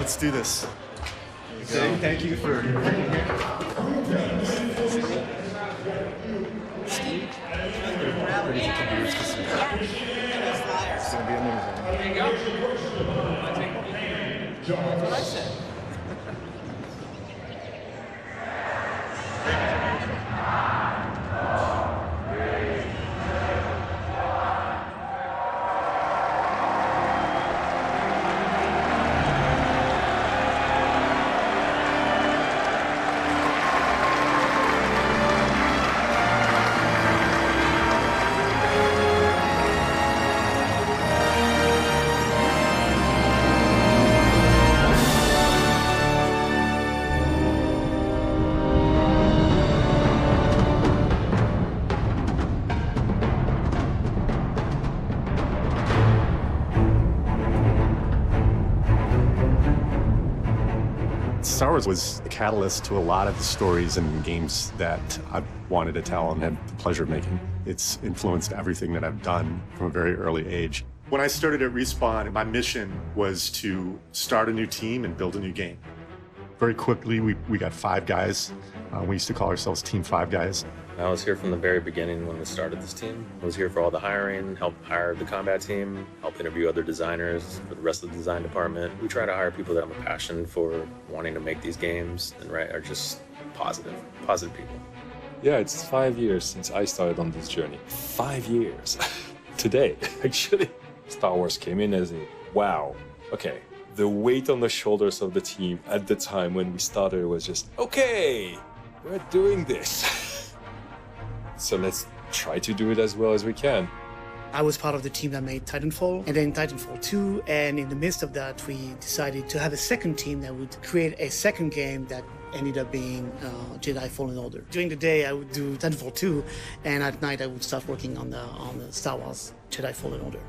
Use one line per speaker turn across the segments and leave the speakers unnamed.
Let's do this.
Thank you for being here.
Steve, ready to come here to see you. It's going to be amazing.
There you go. That's what I said.
Star Wars was the catalyst to a lot of the stories and games that I've wanted to tell and had the pleasure of making. It's influenced everything that I've done from a very early age. When I started at Respawn, my mission was to start a new team and build a new game. Very quickly, we got 5 guys. We used to call ourselves Team 5 Guys.
I was here from the very beginning when we started this team. I was here for all the hiring, helped hire the combat team, help interview other designers for the rest of the design department. We try to hire people that have a passion for wanting to make these games and are just positive people.
Yeah, it's 5 years since I started on this journey. 5 years. Today, actually. Star Wars came in as a, wow, okay. The weight on the shoulders of the team at the time when we started was just, okay, we're doing this. So let's try to do it as well as we can.
I was part of the team that made Titanfall, and then Titanfall 2, and in the midst of that, we decided to have a second team that would create a second game that ended up being Jedi Fallen Order. During the day, I would do Titanfall 2, and at night, I would start working on the Star Wars Jedi Fallen Order.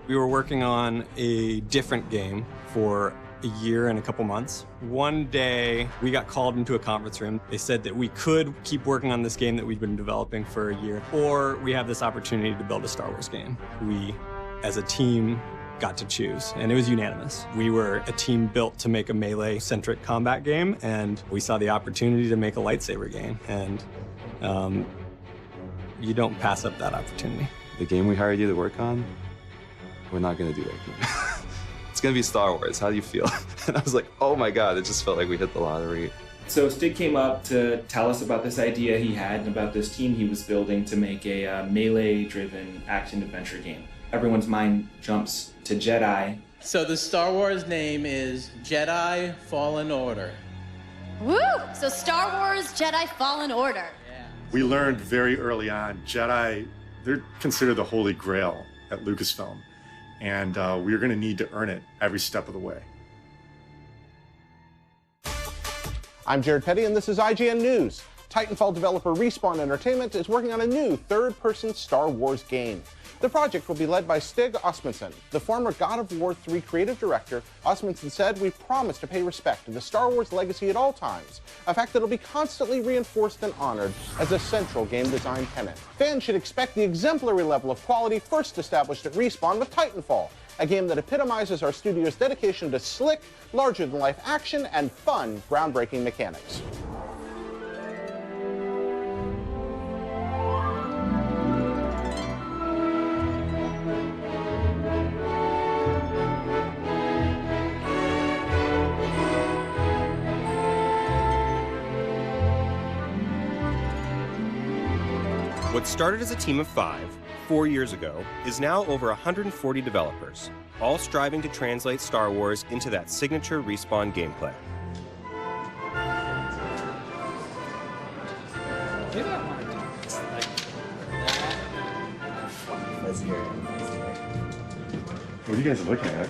We were working on a different game for a year and a couple months. One day, we got called into a conference room. They said that we could keep working on this game that we'd been developing for a year, or we have this opportunity to build a Star Wars game. We, as a team, got to choose, and it was unanimous. We were a team built to make a melee-centric combat game, and we saw the opportunity to make a lightsaber game, and you don't pass up that opportunity.
The game we hired you to work on, we're not gonna do that game. It's gonna be Star Wars, how do you feel? And I was like, oh my God, it just felt like we hit the lottery.
So Stig came up to tell us about this idea he had and about this team he was building to make a melee-driven action-adventure game. Everyone's mind jumps to Jedi.
So the Star Wars name is Jedi Fallen Order.
Woo! So Star Wars Jedi Fallen Order.
Yeah.
We learned very early on, Jedi, they're considered the holy grail at Lucasfilm. And we're going to need to earn it every step of the way.
I'm Jared Petty, and this is IGN News. Titanfall developer Respawn Entertainment is working on a new third-person Star Wars game. The project will be led by Stig Asmussen, the former God of War 3 creative director. Asmussen said, "We promise to pay respect to the Star Wars legacy at all times, a fact that will be constantly reinforced and honored as a central game design tenet. Fans should expect the exemplary level of quality first established at Respawn with Titanfall, a game that epitomizes our studio's dedication to slick, larger-than-life action and fun, groundbreaking mechanics."
What started as a team of 5, 4 years ago, is now over 140 developers, all striving to translate Star Wars into that signature Respawn gameplay.
What are you guys looking at?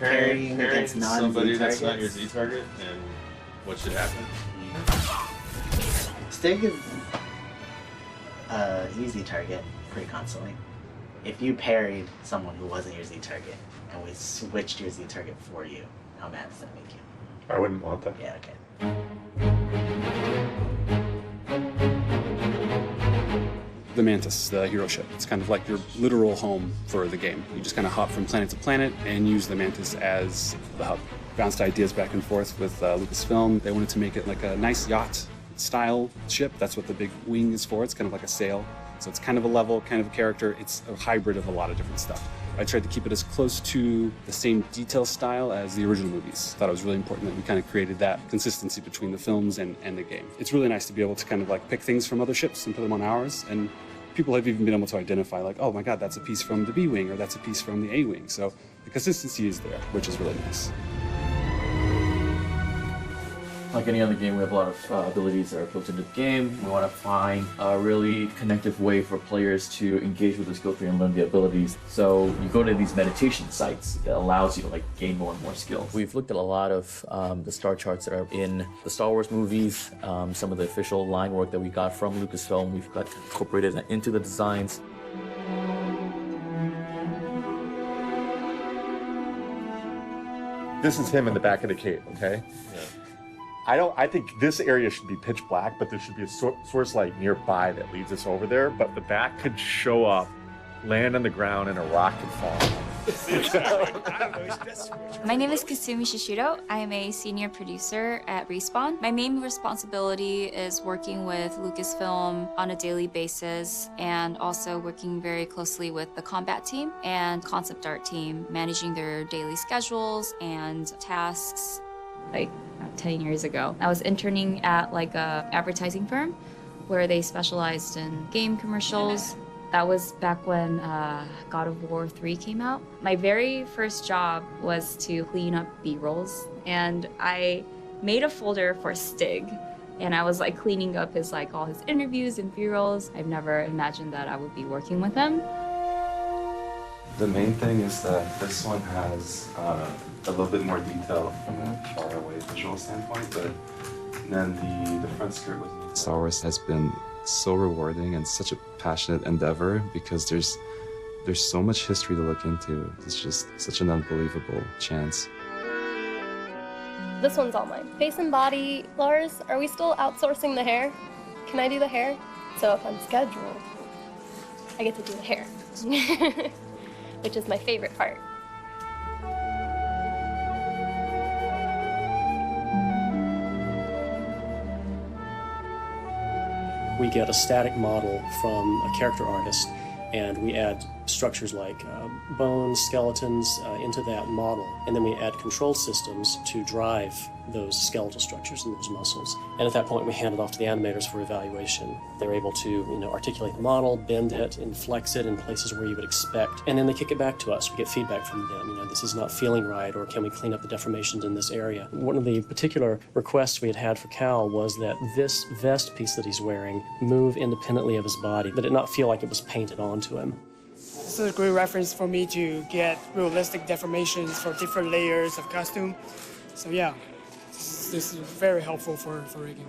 Parrying against
somebody
non-Z
that's not
targets.
your Z target, and what should happen?
Stig is your Z target pretty constantly. If you parried someone who wasn't your Z target and we switched your Z target for you, how mad does that make you?
I wouldn't want that.
Yeah, okay.
The Mantis, the hero ship. It's kind of like your literal home for the game. You just kind of hop from planet to planet and use the Mantis as the hub. bounced ideas back and forth with Lucasfilm. They wanted to make it like a nice yacht style ship. That's what the big wing is for. It's kind of like a sail. So it's kind of a level, kind of a character. It's a hybrid of a lot of different stuff. I tried to keep it as close to the same detail style as the original movies. Thought it was really important that we kind of created that consistency between the films and the game. It's really nice to be able to kind of like pick things from other ships and put them on ours. And people have even been able to identify like, oh my God, that's a piece from the B wing or that's a piece from the A wing. So the consistency is there, which is really nice.
Like any other game, we have a lot of abilities that are built into the game. We want to find a really connective way for players to engage with the skill tree and learn the abilities. So you go to these meditation sites that allows you to like gain more and more skills. We've looked at a lot of the star charts that are in the Star Wars movies, some of the official line work that we got from Lucasfilm. We've got incorporated that into the designs.
This is him in the back of the cave, okay? Yeah. I think this area should be pitch black, but there should be a source light nearby that leads us over there, but the back could show up, land on the ground, and a rock could fall.
My name is Kasumi Shishiro. I am a senior producer at Respawn. My main responsibility is working with Lucasfilm on a daily basis and also working very closely with the combat team and concept art team, managing their daily schedules and tasks. Like 10 years ago, I was interning at like a advertising firm where they specialized in game commercials. That was back when God of War 3 came out. My very first job was to clean up B-rolls, and I made a folder for Stig, and I was like cleaning up his like all his interviews and B-rolls. I've never imagined that I would be working with him.
The main thing is that this one has a little bit more detail from a far away visual standpoint, but then the front skirt with Star Wars has been so rewarding and such a passionate endeavor because there's so much history to look into. It's just such an unbelievable chance.
This one's all mine. Face and body. Lars, are we still outsourcing the hair? Can I do the hair? So if I'm scheduled, I get to do the hair, which is my favorite part.
We get a static model from a character artist, and we add structures like bones, skeletons into that model, and then we add control systems to drive those skeletal structures and those muscles. And at that point, we hand it off to the animators for evaluation. They're able to, articulate the model, bend it, and flex it in places where you would expect, and then they kick it back to us. We get feedback from them. This is not feeling right, or can we clean up the deformations in this area? One of the particular requests we had for Cal was that this vest piece that he's wearing move independently of his body, that it not feel like it was painted onto him.
This is a great reference for me to get realistic deformations for different layers of costume. So yeah, this is very helpful for rigging.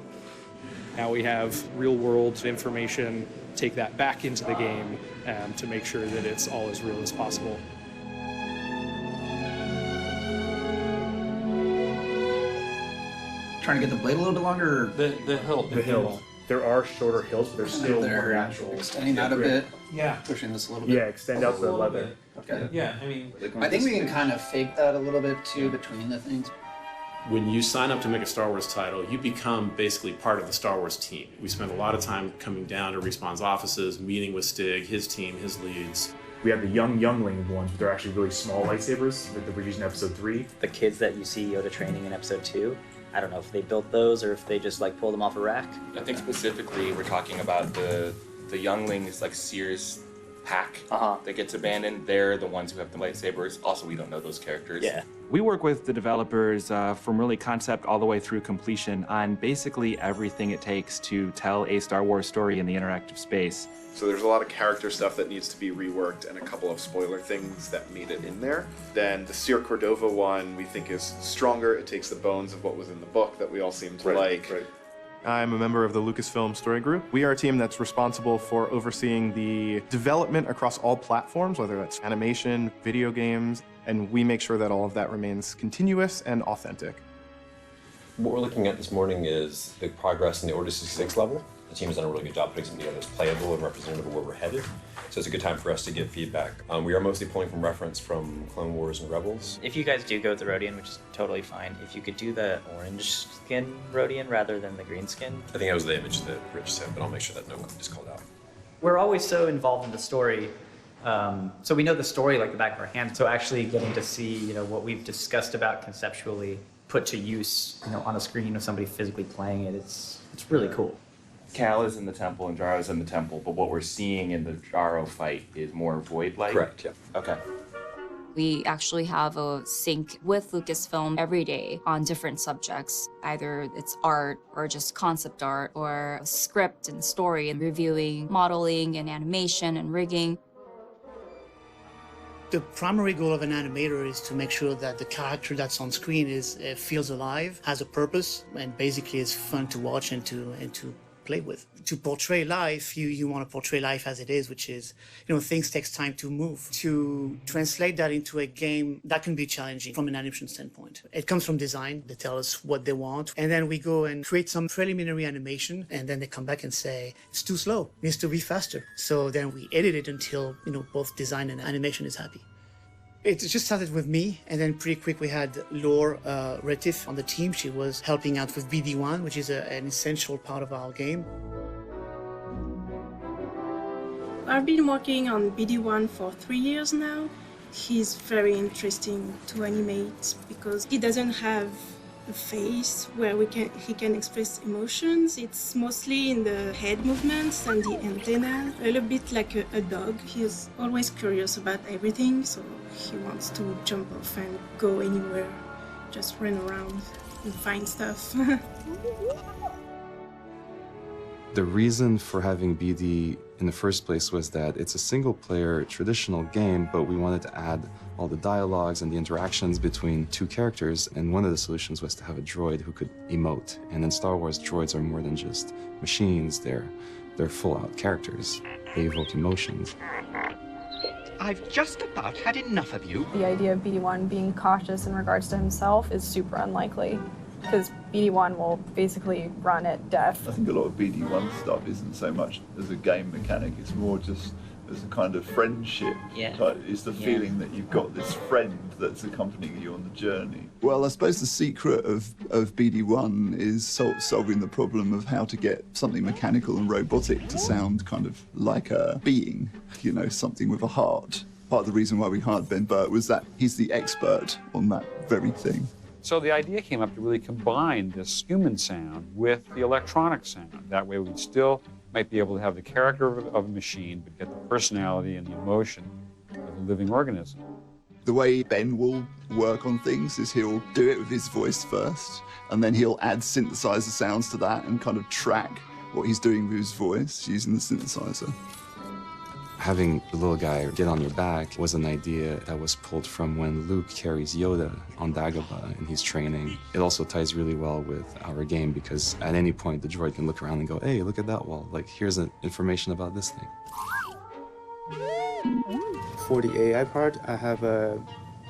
Now we have real-world information, take that back into the game to make sure that it's all as real as possible.
Trying to get the blade a little bit longer?
The hilt.
The hilt.
There are shorter hills, but they're still more natural.
Extending out a bit.
Yeah.
Pushing this a little bit.
Yeah, extend out the leather.
Okay.
Yeah, I mean...
I think we can kind of fake that a little bit too between the things.
When you sign up to make a Star Wars title, you become basically part of the Star Wars team. We spend a lot of time coming down to Respawn's offices, meeting with Stig, his team, his leads.
We have the youngling ones, but they're actually really small lightsabers that were used in Episode 3.
The kids that you see Yoda training in Episode 2, I don't know if they built those or if they just like pulled them off a rack.
I think specifically we're talking about the younglings like Sears pack that gets abandoned. They're the ones who have the lightsabers. Also, we don't know those characters.
Yeah.
We work with the developers from really concept all the way through completion on basically everything it takes to tell a Star Wars story in the interactive space.
So there's a lot of character stuff that needs to be reworked and a couple of spoiler things that made it in there. Then the Sir Cordova one we think is stronger. It takes the bones of what was in the book that we all seem to like.
Right. I'm a member of the Lucasfilm Story Group. We are a team that's responsible for overseeing the development across all platforms, whether that's animation, video games, and we make sure that all of that remains continuous and authentic.
What we're looking at this morning is the progress in the Order 66 level.
The team has done a really good job putting something together that's playable and representative of where we're headed. So it's a good time for us to give feedback. We are mostly pulling from reference from Clone Wars and Rebels.
If you guys do go with the Rodian, which is totally fine, if you could do the orange skin Rodian rather than the green skin.
I think that was the image that Rich said, but I'll make sure that no one is called out.
We're always so involved in the story, so we know the story like the back of our hands. So actually getting to see, what we've discussed about conceptually put to use, on a screen of somebody physically playing it, it's really cool.
Cal is in the temple and Jaro's in the temple, but what we're seeing in the Jaro fight is more void-like?
Correct, yeah.
Okay.
We actually have a sync with Lucasfilm every day on different subjects. Either it's art or just concept art or a script and story and reviewing modeling and animation and rigging.
The primary goal of an animator is to make sure that the character that's on screen feels alive, has a purpose, and basically is fun to watch and to play with. To portray life, you want to portray life as it is, which is, things takes time to move. To translate that into a game, that can be challenging from an animation standpoint. It comes from design. They tell us what they want, and then we go and create some preliminary animation, and then they come back and say, it's too slow, it needs to be faster. So then we edit it until, both design and animation is happy. It just started with me, and then pretty quick we had Laure Retif on the team. She was helping out with BD1, which is an essential part of our game.
I've been working on BD1 for 3 years now. He's very interesting to animate because he doesn't have a face where he can express emotions. It's mostly in the head movements and the antenna, a little bit like a dog. He's always curious about everything, so he wants to jump off and go anywhere, just run around and find stuff.
The reason for having BD in the first place was that it's a single-player traditional game, but we wanted to add all the dialogues and the interactions between two characters, and one of the solutions was to have a droid who could emote. And in Star Wars, droids are more than just machines, they're full-out characters. They evoke emotions.
I've just about had enough of you.
The idea of BD1 being cautious in regards to himself is super unlikely, because BD1 will basically run at death.
I think a lot of BD1 stuff isn't so much as a game mechanic, it's more just as a kind of friendship.
Yeah.
It's the feeling that you've got this friend that's accompanying you on the journey.
Well, I suppose the secret of BD1 is solving the problem of how to get something mechanical and robotic to sound kind of like a being, something with a heart. Part of the reason why we hired Ben Burt was that he's the expert on that very thing.
So the idea came up to really combine this human sound with the electronic sound. That way we still might be able to have the character of a machine, but get the personality and the emotion of a living organism.
The way Ben will work on things is he'll do it with his voice first, and then he'll add synthesizer sounds to that and kind of track what he's doing with his voice using the synthesizer.
Having the little guy get on your back was an idea that was pulled from when Luke carries Yoda on Dagobah and he's training. It also ties really well with our game because at any point the droid can look around and go, hey, look at that wall. Like, here's information about this thing.
For the AI part, I have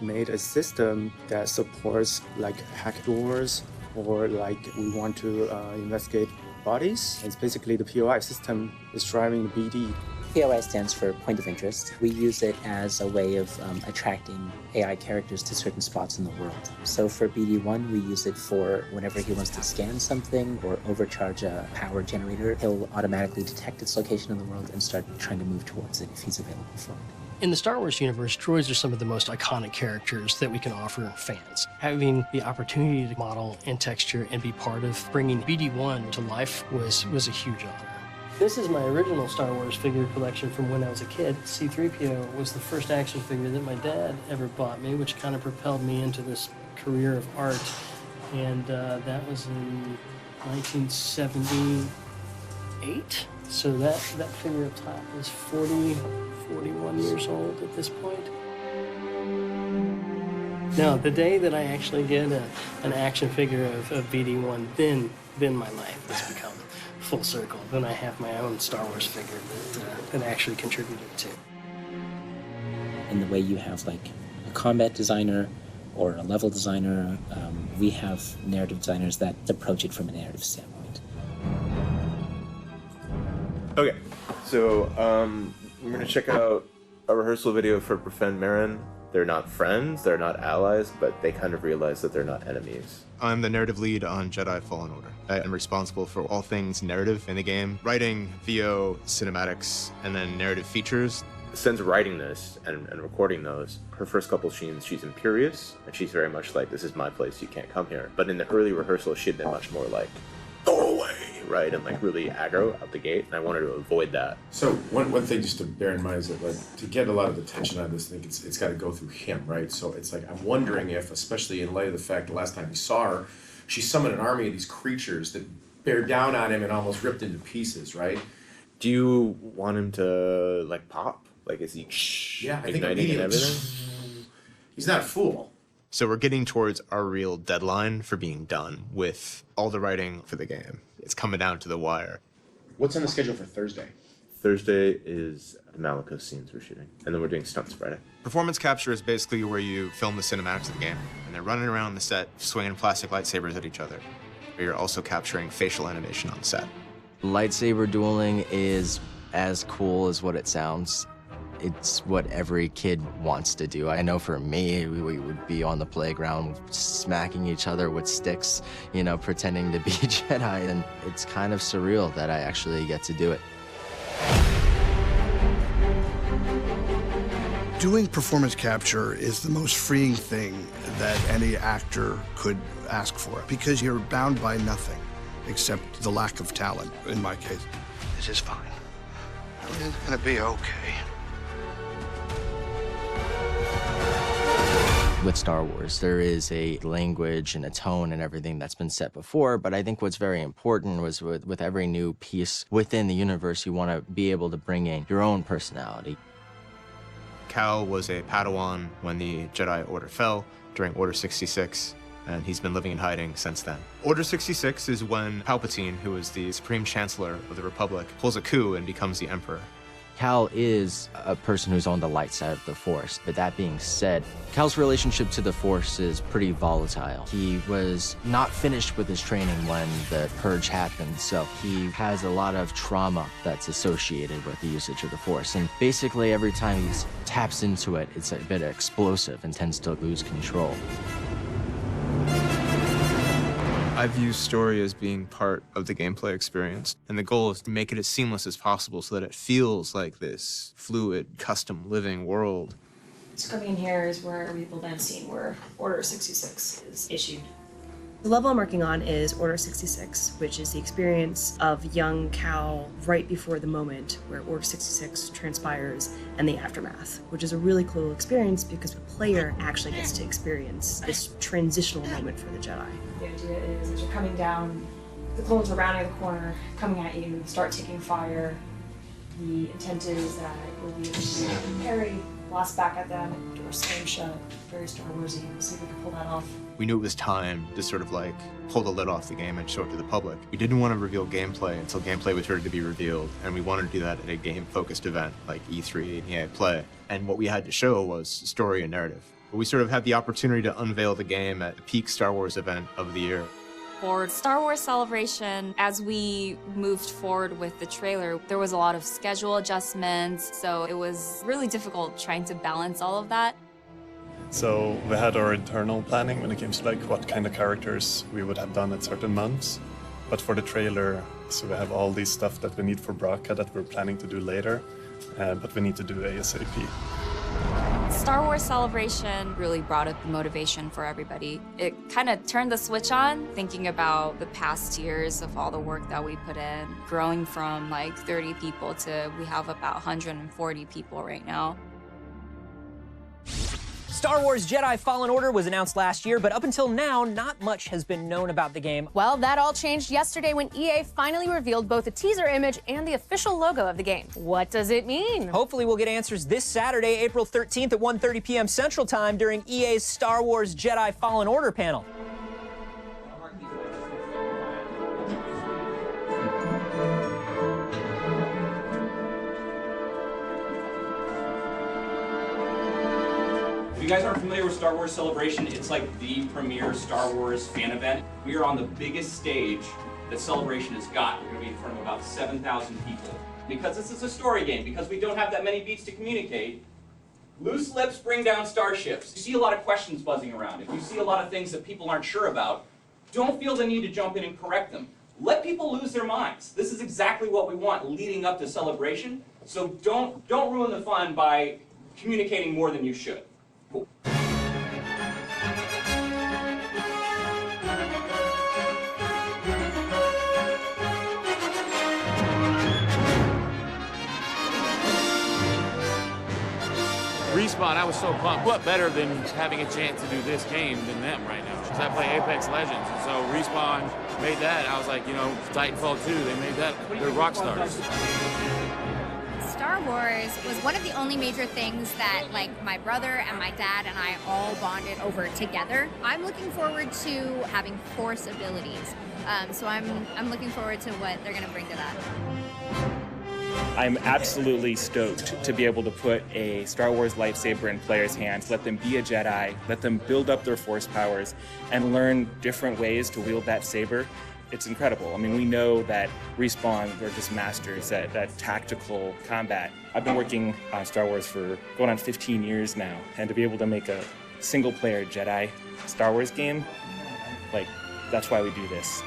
made a system that supports like hack doors or like we want to investigate bodies. It's basically the POI system is driving the BD.
POI stands for point of interest. We use it as a way of attracting AI characters to certain spots in the world. So for BD1, we use it for whenever he wants to scan something or overcharge a power generator, he'll automatically detect its location in the world and start trying to move towards it if he's available for it.
In the Star Wars universe, droids are some of the most iconic characters that we can offer fans. Having the opportunity to model and texture and be part of bringing BD1 to life was a huge honor. This is my original Star Wars figure collection from when I was a kid. C-3PO was the first action figure that my dad ever bought me, which kind of propelled me into this career of art. And that was in 1978. So that figure up top is 41 years old at this point. Now, the day that I actually get an action figure of BD1, then my life has become full circle. Then I have my own Star Wars figure that actually contributed to.
In the way you have like a combat designer or a level designer, we have narrative designers that approach it from a narrative standpoint.
Okay, so we're gonna check out a rehearsal video for Befriend Marin. They're not friends, they're not allies, but they kind of realize that they're not enemies.
I'm the narrative lead on Jedi Fallen Order. I am responsible for all things narrative in the game, writing, VO, cinematics, and then narrative features.
Since writing this and recording those, her first couple scenes, she's imperious, and she's very much like, this is my place, you can't come here. But in the early rehearsal, she'd been much more like, go away, right? And like really aggro out the gate, and I wanted to avoid that.
So one thing just to bear in mind is that like to get a lot of attention on this thing, it's got to go through him, right? So it's like, I'm wondering if, especially in light of the fact the last time we saw her, she summoned an army of these creatures that bear down on him and almost ripped into pieces, right?
Do you want him to like pop? Like is he
Yeah, I think
igniting and everything?
He's not a fool.
So we're getting towards our real deadline for being done with all the writing for the game. It's coming down to the wire.
What's on the schedule for Thursday?
Thursday is the Malicos scenes we're shooting, and then we're doing stunts Friday.
Performance capture is basically where you film the cinematics of the game, and they're running around the set, swinging plastic lightsabers at each other. But you're also capturing facial animation on set.
Lightsaber dueling is as cool as what it sounds. It's what every kid wants to do. I know for me, we would be on the playground smacking each other with sticks, you know, pretending to be Jedi, and it's kind of surreal that I actually get to do it.
Doing performance capture is the most freeing thing that any actor could ask for, because you're bound by nothing except the lack of talent, in my case.
This is fine. Everything's gonna be okay.
With Star Wars, there is a language and a tone and everything that's been set before, but I think what's very important was with every new piece within the universe, you want to be able to bring in your own personality.
Cal was a Padawan when the Jedi Order fell during Order 66, and he's been living in hiding since then. Order 66 is when Palpatine, who is the Supreme Chancellor of the Republic, pulls a coup and becomes the Emperor.
Cal is a person who's on the light side of the Force, but that being said, Cal's relationship to the Force is pretty volatile. He was not finished with his training when the Purge happened, so he has a lot of trauma that's associated with the usage of the Force, and basically every time he taps into it, it's a bit explosive and tends to lose control.
I view story as being part of the gameplay experience, and the goal is to make it as seamless as possible so that it feels like this fluid, custom living world.
So coming in here is where we will then see where Order 66 is issued.
The level I'm working on is Order 66, which is the experience of young Cal right before the moment where Order 66 transpires and the aftermath, which is a really cool experience because the player actually gets to experience this transitional moment for the Jedi.
The idea is as you're coming down, the clones are rounding the corner, coming at you, start taking fire. The intent is that you'll be able to parry, blast back at them, doors slam shut, very Star Warsy. We'll see if we can pull that off.
We knew it was time to sort of like pull the lid off the game and show it to the public. We didn't want to reveal gameplay until gameplay was ready to be revealed, and we wanted to do that at a game-focused event like E3 and EA Play. And what we had to show was story and narrative. But we sort of had the opportunity to unveil the game at the peak Star Wars event of the year.
For Star Wars Celebration, as we moved forward with the trailer, there was a lot of schedule adjustments, so it was really difficult trying to balance all of that.
So we had our internal planning when it came to like what kind of characters we would have done at certain months. But for the trailer, so we have all these stuff that we need for Braca that we're planning to do later, but we need to do ASAP.
Star Wars Celebration really brought up the motivation for everybody. It kind of turned the switch on, thinking about the past years of all the work that we put in, growing from like 30 people to we have about 140 people right now.
Star Wars Jedi Fallen Order was announced last year, but up until now, not much has been known about the game.
Well, that all changed yesterday when EA finally revealed both a teaser image and the official logo of the game. What does it mean?
Hopefully we'll get answers this Saturday, April 13th at 1:30 p.m. Central Time during EA's Star Wars Jedi Fallen Order panel.
If you guys aren't familiar with Star Wars Celebration, it's like the premier Star Wars fan event. We are on the biggest stage that Celebration has got. We're going to be in front of about 7,000 people. because this is a story game, because we don't have that many beats to communicate, loose lips bring down starships. You see a lot of questions buzzing around. If you see a lot of things that people aren't sure about, don't feel the need to jump in and correct them. Let people lose their minds. This is exactly what we want leading up to Celebration, so don't ruin the fun by communicating more than you should. Cool.
Respawn, I was so pumped. What better than having a chance to do this game than them right now? Because I play Apex Legends, and so Respawn made that. I was like, you know, Titanfall 2, they made that. They're rock stars.
Star Wars was one of the only major things that, like, my brother and my dad and I all bonded over together. I'm looking forward to having Force abilities, so I'm looking forward to what they're going to bring to that.
I'm absolutely stoked to be able to put a Star Wars lightsaber in players' hands, let them be a Jedi, let them build up their Force powers, and learn different ways to wield that saber. It's incredible. I mean, we know that Respawn, they're just masters at tactical combat. I've been working on Star Wars for going on 15 years now, and to be able to make a single-player Jedi Star Wars game, like, that's why we do this.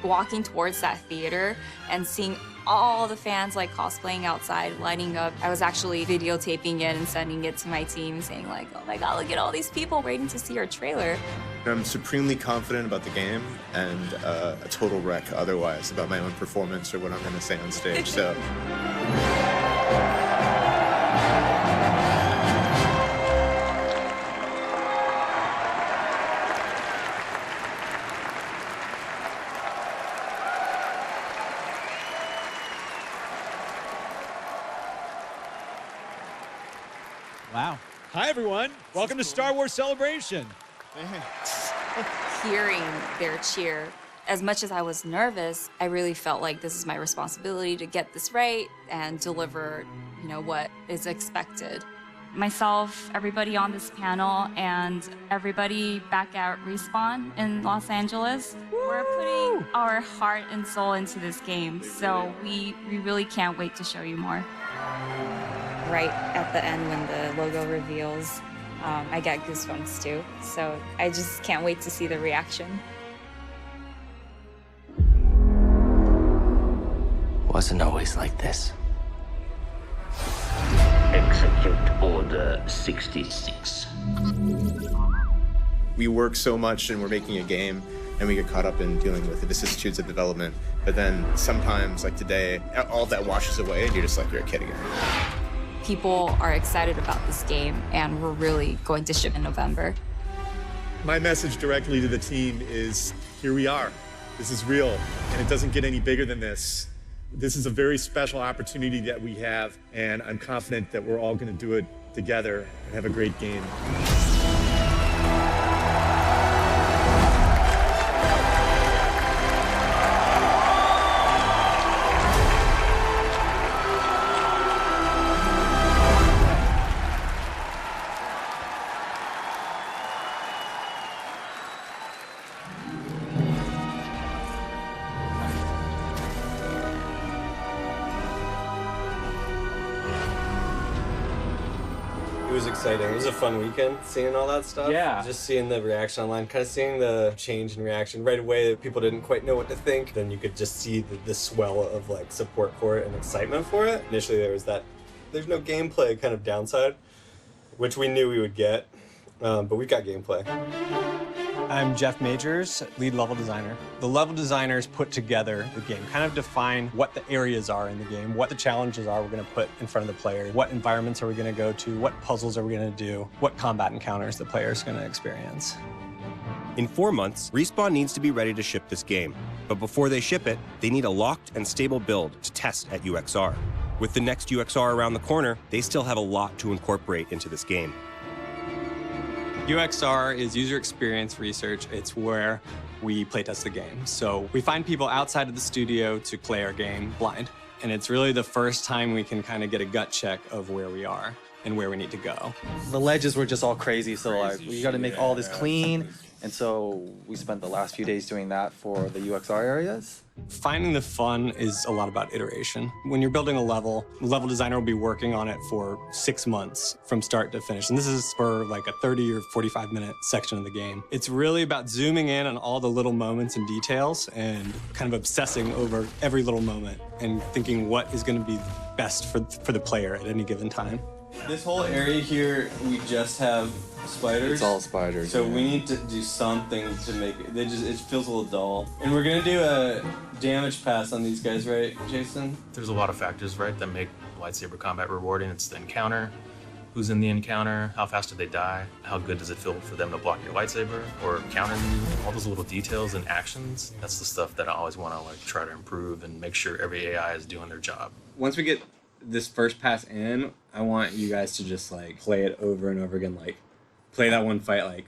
Walking towards that theater and seeing all the fans like cosplaying outside, lining up. I was actually videotaping it and sending it to my team saying like, oh my God, look at all these people waiting to see our trailer.
I'm supremely confident about the game and a total wreck otherwise about my own performance or what I'm going to say on stage. So.
Wow. Hi, everyone. Welcome to Star Wars Celebration.
Hearing their cheer, as much as I was nervous, I really felt like this is my responsibility to get this right and deliver, you know, what is expected. Myself, everybody on this panel, and everybody back at Respawn in Los Angeles, we're putting our heart and soul into this game, so we really can't wait to show you more. Right at the end when the logo reveals, I get goosebumps too. So I just can't wait to see the reaction.
Wasn't always like this.
Execute Order 66.
We work so much and we're making a game and we get caught up in dealing with the vicissitudes of development. But then sometimes, like today, all that washes away and you're just like, you're a kid again.
People are excited about this game, and we're really going to ship in November.
My message directly to the team is, here we are. This is real, and it doesn't get any bigger than this. This is a very special opportunity that we have, and I'm confident that we're all going to do it together and have a great game.
It was exciting. It was a fun weekend seeing all that stuff. Yeah. Just seeing the reaction online, kind of seeing the change in reaction right away that people didn't quite know what to think. Then you could just see the swell of like support for it and excitement for it. Initially there was that there's no gameplay kind of downside, which we knew we would get, but we got gameplay.
I'm Jeff Majors, lead level designer. The level designers put together the game, kind of define what the areas are in the game, what the challenges are we're going to put in front of the player, what environments are we going to go to, what puzzles are we going to do, what combat encounters the player is going to experience.
In 4 months, Respawn needs to be ready to ship this game. But before they ship it, they need a locked and stable build to test at UXR. With the next UXR around the corner, they still have a lot to incorporate into this game.
UXR is user experience research. It's where we playtest the game. So we find people outside of the studio to play our game blind. And it's really the first time we can kind of get a gut check of where we are. and where we need to go.
The ledges were just all crazy, so like we got to make all this clean, and so we spent the last few days doing that for the UXR areas.
Finding the fun is a lot about iteration. When you're building a level, the level designer will be working on it for 6 months from start to finish. And this is for like a 30 or 45-minute section of the game. It's really about zooming in on all the little moments and details and kind of obsessing over every little moment and thinking what is going to be best for the player at any given time. This whole area here, we just have spiders.
It's all spiders.
So we need to do something to make it. It feels a little dull. And we're gonna do a damage pass on these guys, right, Jason?
There's a lot of factors, right, that make lightsaber combat rewarding. It's the encounter, who's in the encounter, how fast do they die, how good does it feel for them to block your lightsaber or counter you, all those little details and actions. That's the stuff that I always want to like try to improve and make sure every AI is doing their job.
Once we get this first pass in, I want you guys to just like play it over and over again, like play that one fight like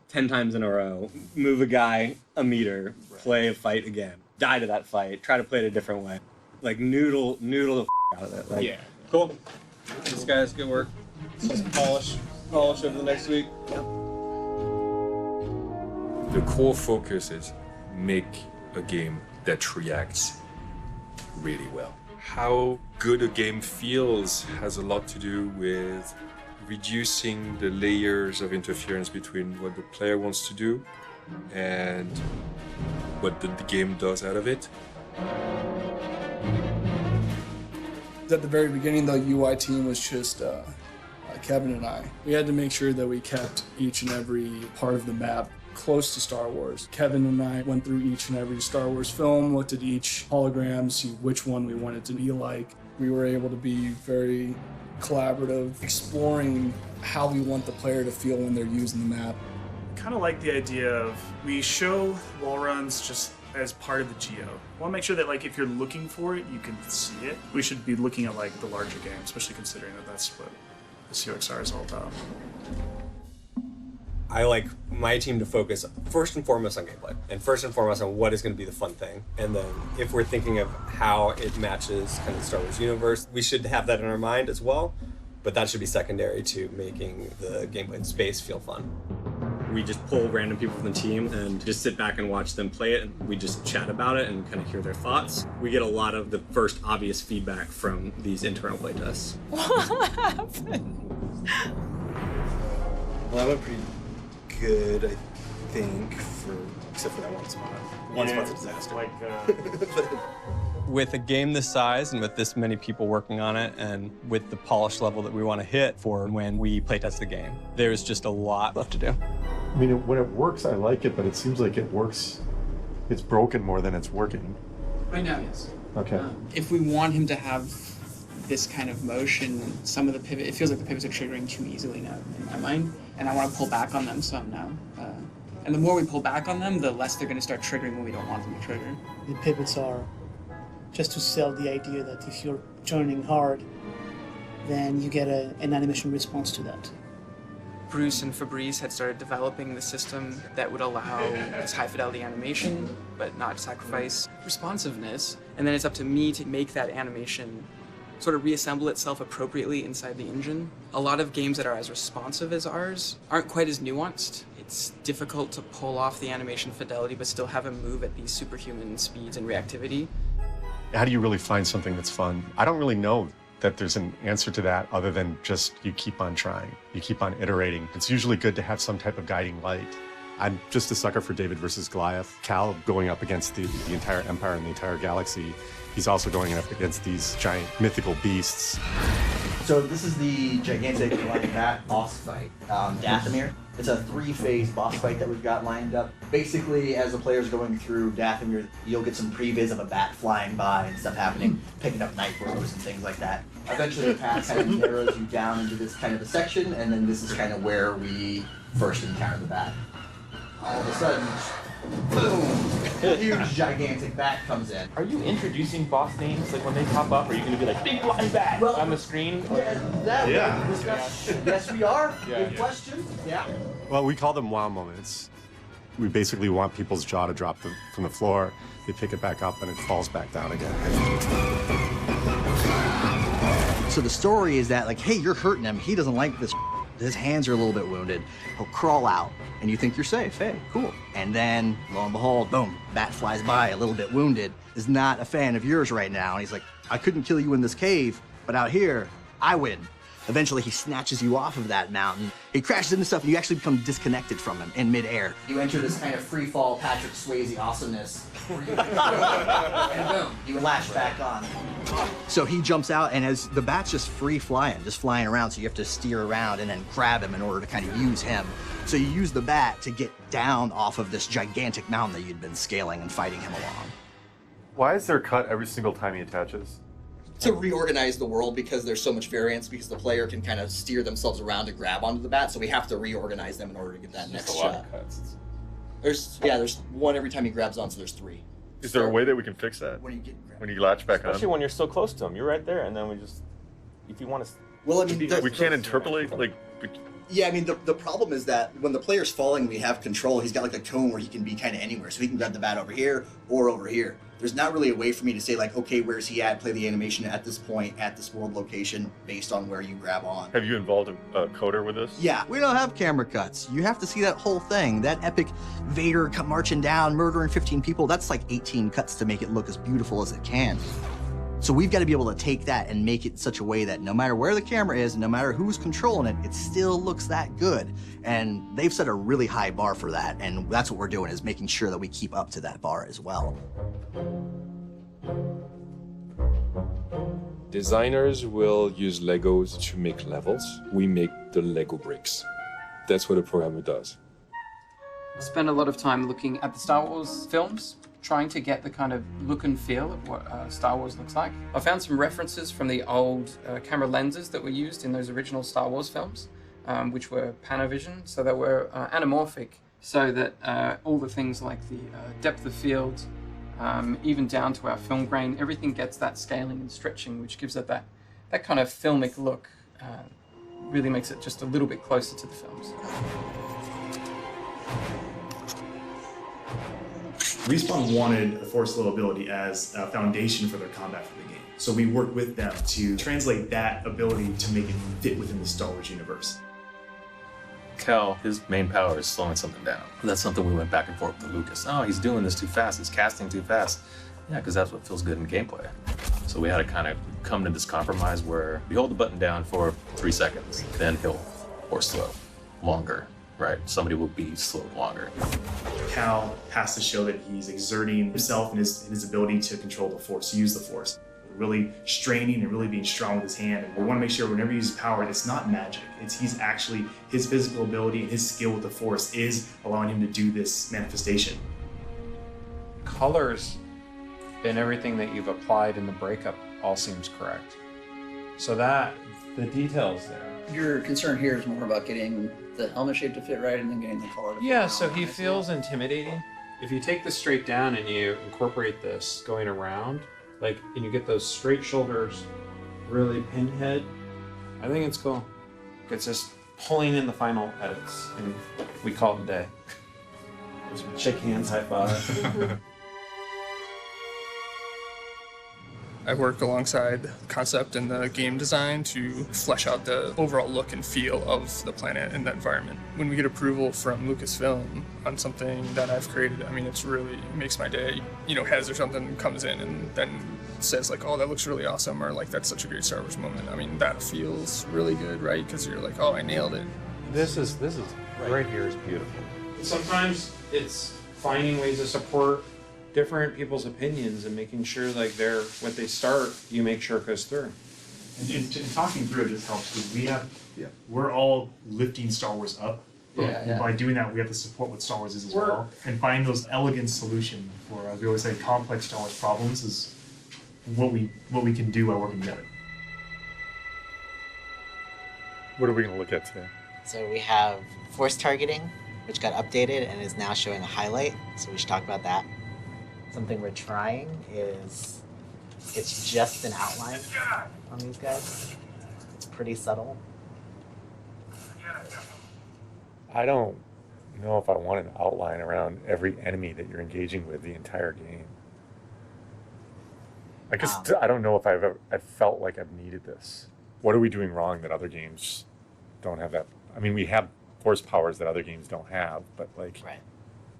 10 times in a row, move a guy a meter, play a fight again, die to that fight, try to play it a different way. Like noodle the out of it. Like, yeah. Cool. Thanks guys, good work. Just polish over the next week.
The core focus is make a game that reacts really well. How good a game feels has a lot to do with reducing the layers of interference between what the player wants to do and what the game does out of it.
At the very beginning, the UI team was just Kevin and I. We had to make sure that we kept each and every part of the map close to Star Wars. Kevin and I went through each and every Star Wars film, looked at each hologram, see which one we wanted to be like. We were able to be very collaborative, exploring how we want the player to feel when they're using the map.
Kind of like the idea of we show wall runs just as part of the geo. I want to make sure that like if you're looking for it, you can see it. We should be looking at like the larger game, especially considering that that's what this UXR is all about.
I like my team to focus first and foremost on gameplay, and first and foremost on what is going to be the fun thing. And then if we're thinking of how it matches kind of the Star Wars universe, we should have that in our mind as well, but that should be secondary to making the gameplay and space feel fun. We just pull random people from the team and just sit back and watch them play it, and we just chat about it and kind of hear their thoughts. We get a lot of the first obvious feedback from these internal playtests.
What happened?
Well, I went pretty good, I think, except for that one spot. One spot's a disaster. With a game this size and with this many people working on it and with the polish level that we want to hit for when we playtest the game, there's just a lot left to do.
I mean, when it works, I like it, but it seems like it works. It's broken more than it's working.
Right now, yes.
Okay.
If we want him to have this kind of motion, some of the pivot, it feels like the pivots are triggering too easily now in my mind, and I want to pull back on them some now. And the more we pull back on them, the less they're going to start triggering when we don't want them to trigger.
The pivots are just to sell the idea that if you're turning hard, then you get an animation response to that.
Bruce and Fabrice had started developing the system that would allow this high fidelity animation, but not sacrifice responsiveness. And then it's up to me to make that animation sort of reassemble itself appropriately inside the engine. A lot of games that are as responsive as ours aren't quite as nuanced. It's difficult to pull off the animation fidelity but still have them move at these superhuman speeds and reactivity.
How do you really find something that's fun? I don't really know that there's an answer to that other than just you keep on trying. You keep on iterating. It's usually good to have some type of guiding light. I'm just a sucker for David versus Goliath. Cal going up against the entire Empire and the entire galaxy. He's also going up against these giant mythical beasts.
So this is the gigantic like bat boss fight, Dathomir. It's a 3-phase boss fight that we've got lined up. Basically, as the player's going through Dathomir, you'll get some previs of a bat flying by and stuff happening, picking up night bros and things like that. Eventually the path kind of narrows you down into this kind of a section, and then this is kind of where we first encounter the bat. All of a sudden, boom, a huge gigantic bat comes in.
Are you introducing boss names? Like when they pop up, are you going to be like, big blind bat on the screen?
Yes, we are. Good question. Yeah.
Well, we call them wow moments. We basically want people's jaw to drop from the floor. They pick it back up and it falls back down again.
So the story is that, like, hey, you're hurting him. He doesn't like this. His hands are a little bit wounded. He'll crawl out, and you think you're safe. Hey, cool. And then, lo and behold, boom, bat flies by, a little bit wounded, is not a fan of yours right now. And he's like, I couldn't kill you in this cave, but out here, I win. Eventually, he snatches you off of that mountain. He crashes into stuff, and you actually become disconnected from him in midair. You enter this kind of free fall Patrick Swayze awesomeness. And boom, you lash back on. So he jumps out, and as the bat's just free flying, just flying around, so you have to steer around and then grab him in order to kind of use him. So you use the bat to get down off of this gigantic mountain that you'd been scaling and fighting him along.
Why is there a cut every single time he attaches?
To reorganize the world, because there's so much variance, because the player can kind of steer themselves around to grab onto the bat, so we have to reorganize them in order to get that next
a lot
shot.
of cuts.
There's one every time he grabs on, so there's 3.
Is there a way that we can fix that? When you latch back
Especially
on?
when you're so close to him. You're right there, and then we just, if you want to...
Well, I mean,
we can't interpolate, like...
Yeah, I mean, the problem is that when the player's falling, we have control. He's got like a cone where he can be kind of anywhere, so he can grab the bat over here or over here. There's not really a way for me to say, like, okay, where's he at? Play the animation at this point, at this world location, based on where you grab on.
Have you involved a coder with this?
Yeah, we don't have camera cuts. You have to see that whole thing. That epic Vader marching down, murdering 15 people, that's like 18 cuts to make it look as beautiful as it can. So we've got to be able to take that and make it in such a way that no matter where the camera is, no matter who's controlling it, it still looks that good. And they've set a really high bar for that, and that's what we're doing, is making sure that we keep up to that bar as well.
Designers will use Legos to make levels. We make the Lego bricks. That's what a programmer does.
I spend a lot of time looking at the Star Wars films, trying to get the kind of look and feel of what Star Wars looks like. I found some references from the old camera lenses that were used in those original Star Wars films, which were Panavision, so they were anamorphic, so that all the things like the depth of field, even down to our film grain, everything gets that scaling and stretching, which gives it that kind of filmic look, really makes it just a little bit closer to the films.
Respawn wanted the Force Low ability as a foundation for their combat for the game. So we worked with them to translate that ability to make it fit within the Star Wars universe.
Cal, his main power is slowing something down. That's something we went back and forth with Lucas. Oh, he's doing this too fast. He's casting too fast. Yeah, because that's what feels good in gameplay. So we had to kind of come to this compromise where we hold the button down for 3 seconds, then he'll force slow longer, right? Somebody will be slowed longer.
Cal has to show that he's exerting himself and his ability to control the Force, to use the Force. Really straining and really being strong with his hand. And we want to make sure whenever he uses power, it's not magic. He's actually, his physical ability and his skill with the Force is allowing him to do this manifestation.
Colors and everything that you've applied in the breakup all seems correct. So that, the details there.
Your concern here is more about getting the helmet shape to fit right and then getting the color to fit.
Yeah, so he feels intimidating. If you take this straight down and you incorporate this going around, like, and you get those straight shoulders, really pinhead, I think it's cool. It's just pulling in the final edits, and we call it a day. Shake hands, high five.
I work alongside concept and the game design to flesh out the overall look and feel of the planet and the environment. When we get approval from Lucasfilm on something that I've created, I mean, it makes my day. You know, Hez or something comes in and then says like, oh, that looks really awesome, or like, that's such a great Star Wars moment. I mean, that feels really good, right? Because you're like, oh, I nailed it.
This is right here is beautiful. Sometimes it's finding ways to support different people's opinions and making sure like what they start, you make sure it goes through.
And talking through it just helps because we're all lifting Star Wars up.
Yeah.
By doing that, we have to support what Star Wars is as well, and find those elegant solutions for, as we always say, complex Star Wars problems is what we can do by working together.
What are we going to look at today?
So we have force targeting, which got updated and is now showing a highlight. So we should talk about that. Something we're trying is it's just an outline on these guys. It's pretty subtle.
I don't know if I want an outline around every enemy that you're engaging with the entire game. I don't know if I've felt like I've needed this. what are we doing wrong that other games don't have that? I mean, we have force powers that other games don't have, but like...
Right.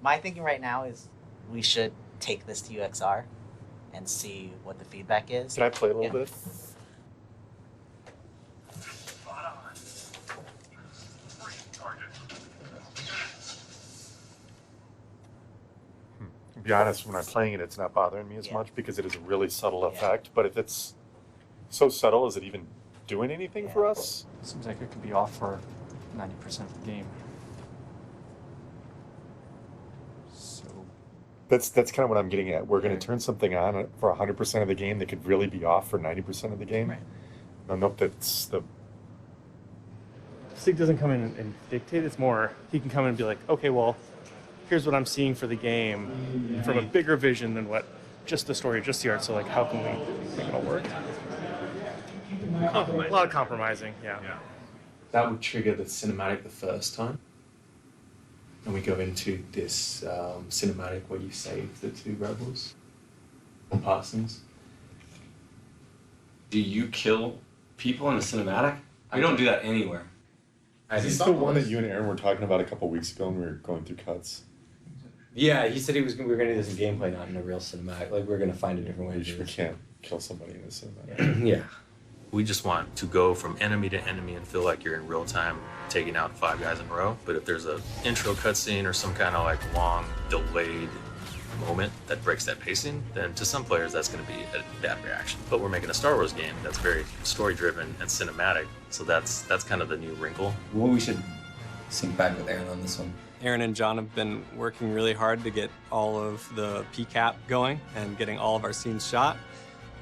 My thinking right now is we should take this to UXR and see what the feedback is.
Can I play a little bit? To be honest, when I'm playing it, it's not bothering me as much because it is a really subtle effect. But if it's so subtle, is it even doing anything for us?
Seems like it could be off for 90% of the game. So
that's kind of what I'm getting at. We're going to turn something on for 100% of the game that could really be off for 90% of the game. Right. I don't know if that's the...
Sig doesn't come in and dictate. It's more he can come in and be like, okay, well, here's what I'm seeing for the game from a bigger vision than what just the story, just the art. So like, how can we make it all work? A lot of compromising, yeah.
That would trigger the cinematic the first time. And we go into this cinematic where you save the two rebels on Parsons.
Do you kill people in the cinematic? We don't do that anywhere.
Is this the one that you and Aaron were talking about a couple weeks ago when we were going through cuts?
Yeah, he said we were going to do this in gameplay, not in a real cinematic. Like, we're going to find a different way to do
We
this.
can't kill somebody in a cinematic.
Yeah.
We just want to go from enemy to enemy and feel like you're in real time taking out 5 guys in a row. But if there's a intro cutscene or some kind of like long delayed moment that breaks that pacing, then to some players that's going to be a bad reaction. But we're making a Star Wars game that's very story driven and cinematic, so that's kind of the new wrinkle.
Well, we should sync back with Aaron on this one.
Aaron and John have been working really hard to get all of the PCAP going and getting all of our scenes shot,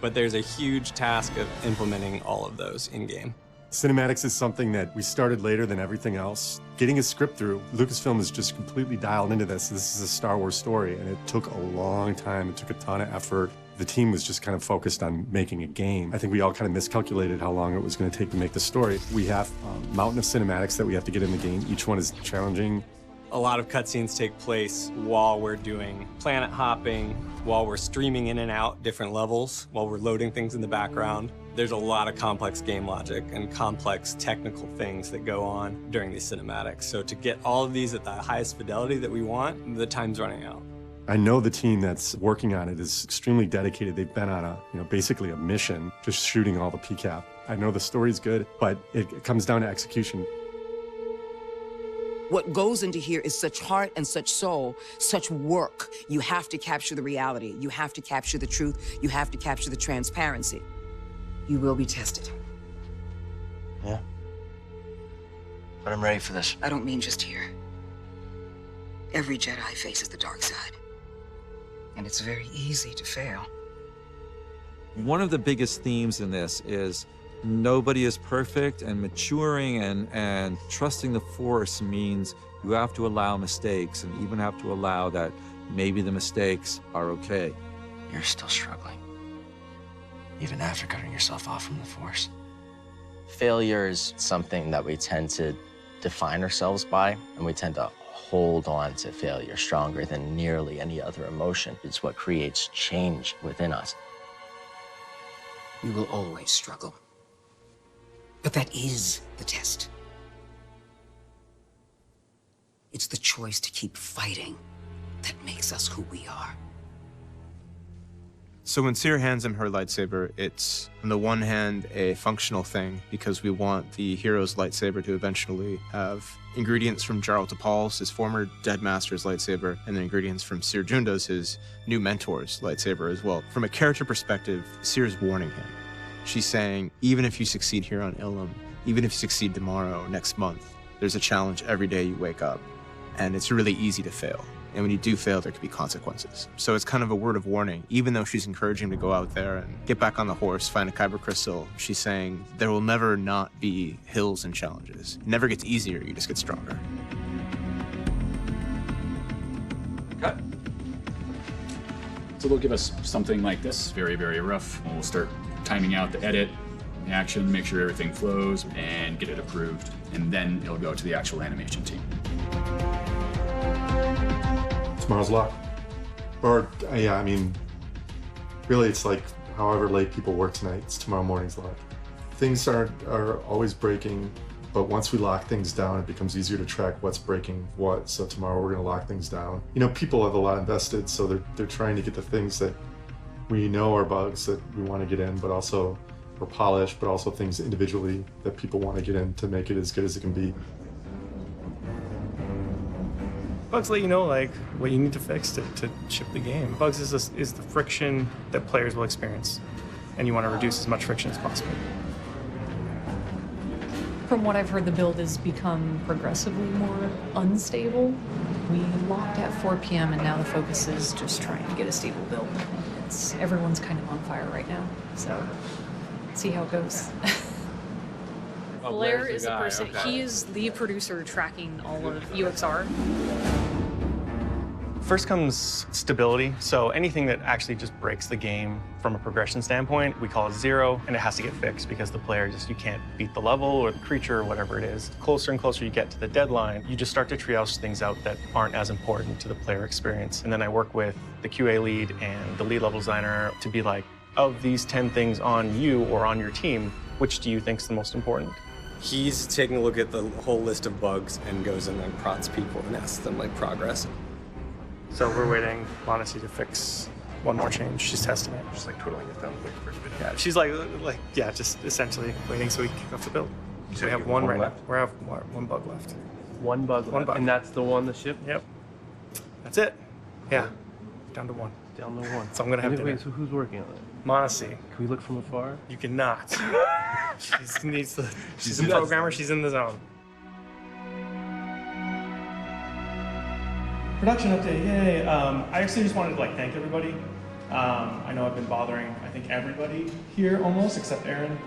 but there's a huge task of implementing all of those in-game.
Cinematics is something that we started later than everything else. Getting a script through, Lucasfilm is just completely dialed into this. This is a Star Wars story, and it took a long time. It took a ton of effort. The team was just kind of focused on making a game. I think we all kind of miscalculated how long it was going to take to make the story. We have a mountain of cinematics that we have to get in the game. Each one is challenging.
A lot of cutscenes take place while we're doing planet hopping, while we're streaming in and out different levels, while we're loading things in the background. There's a lot of complex game logic and complex technical things that go on during these cinematics. So to get all of these at the highest fidelity that we want, the time's running out.
I know the team that's working on it is extremely dedicated. They've been on basically a mission, just shooting all the PCAP. I know the story's good, but it comes down to execution.
What goes into here is such heart and such soul, such work. You have to capture the reality. You have to capture the truth. You have to capture the transparency. You will be tested.
Yeah. But I'm ready for this.
I don't mean just here. Every Jedi faces the dark side. And it's very easy to fail.
One of the biggest themes in this is nobody is perfect, and maturing and trusting the Force means you have to allow mistakes and even have to allow that maybe the mistakes are okay.
You're still struggling, even after cutting yourself off from the Force. Failure is something that we tend to define ourselves by, and we tend to hold on to failure stronger than nearly any other emotion. It's what creates change within us.
You will always struggle. But that is the test. It's the choice to keep fighting that makes us who we are.
So when Seer hands him her lightsaber, it's on the one hand a functional thing because we want the hero's lightsaber to eventually have ingredients from Jarl Tapal's, his former dead master's lightsaber, and then ingredients from Seer Junda's, his new mentor's lightsaber as well. From a character perspective, Seer's warning him. She's saying, even if you succeed here on Ilum, even if you succeed tomorrow, next month, there's a challenge every day you wake up, and it's really easy to fail. And when you do fail, there could be consequences. So it's kind of a word of warning. Even though she's encouraging him to go out there and get back on the horse, find a kyber crystal, she's saying there will never not be hills and challenges. It never gets easier, you just get stronger.
Cut. So they'll give us something like this, very, very rough. We'll start timing out the edit, the action, make sure everything flows, and get it approved. And then it'll go to the actual animation team.
Tomorrow's lock. Or, yeah, I mean, really it's like however late people work tonight, it's tomorrow morning's lock.
things are always breaking, but once we lock things down, it becomes easier to track what's breaking what. So tomorrow we're going to lock things down. You know, people have a lot invested, so they're trying to get the things that we know are bugs that we want to get in, but also or polished, but also things individually that people want to get in to make it as good as it can be.
Bugs let you know like what you need to fix to ship the game. Bugs is the friction that players will experience, and you want to reduce as much friction as possible.
From what I've heard, the build has become progressively more unstable. We locked at 4 p.m. and now the focus is just trying to get a stable build. Everyone's kind of on fire right now, so see how it goes. Blair is the person. Okay. He is the producer tracking all of UXR.
First comes stability. So anything that actually just breaks the game from a progression standpoint, we call it 0, and it has to get fixed because the player you can't beat the level or the creature or whatever it is. Closer and closer you get to the deadline, you just start to triage things out that aren't as important to the player experience. And then I work with the QA lead and the lead level designer to be like, of these 10 things on you or on your team, which do you think is the most important?
He's taking a look at the whole list of bugs and goes and like prods people and asks them like progress.
So we're waiting Monacy to fix one more change. She's testing it. She's like twiddling it down. Yeah, she's like yeah, just essentially waiting so we can kick off the build. So we have one right now. We have one bug left.
One bug left. And that's the one that shipped?
Yep. That's it. Yeah. Down to one.
Down to one.
So I'm gonna have to.
Wait, so who's working on it?
Monacy.
Can we look from afar?
You cannot. She's a programmer. She's in the zone. Production update, yay. I actually just wanted to thank everybody. I know I've been bothering, I think, everybody here almost, except Aaron,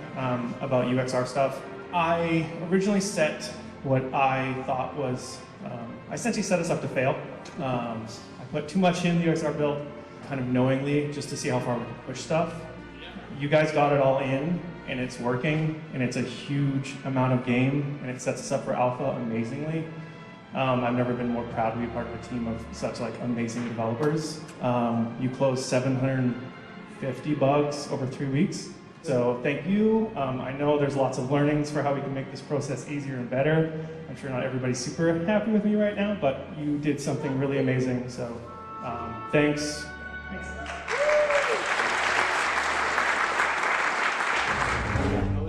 about UXR stuff. I originally set what I thought was, I essentially set us up to fail. I put too much in the UXR build, kind of knowingly, just to see how far we could push stuff. You guys got it all in, and it's working, and it's a huge amount of game, and it sets us up for alpha amazingly. I've never been more proud to be part of a team of such amazing developers. You closed 750 bugs over 3 weeks. So thank you. I know there's lots of learnings for how we can make this process easier and better. I'm sure not everybody's super happy with me right now, but you did something really amazing. So thanks.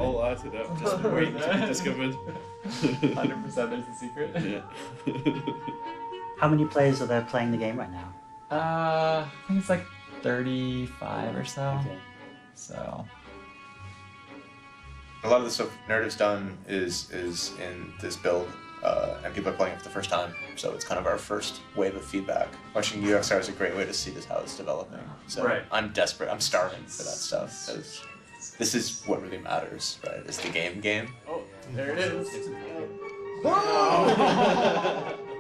All added up, just waiting to be discovered.
100% there's a secret.
Yeah.
How many players are there playing the game right now?
I think it's 35 or so.
Okay.
So.
A lot of the stuff Narrative's done is in this build, and people are playing it for the first time, so it's kind of our first wave of feedback. Watching UXR is a great way to see how it's developing. So
right.
I'm desperate. I'm starving for that stuff, because this is what really matters, right? It's the game.
Oh, there it is.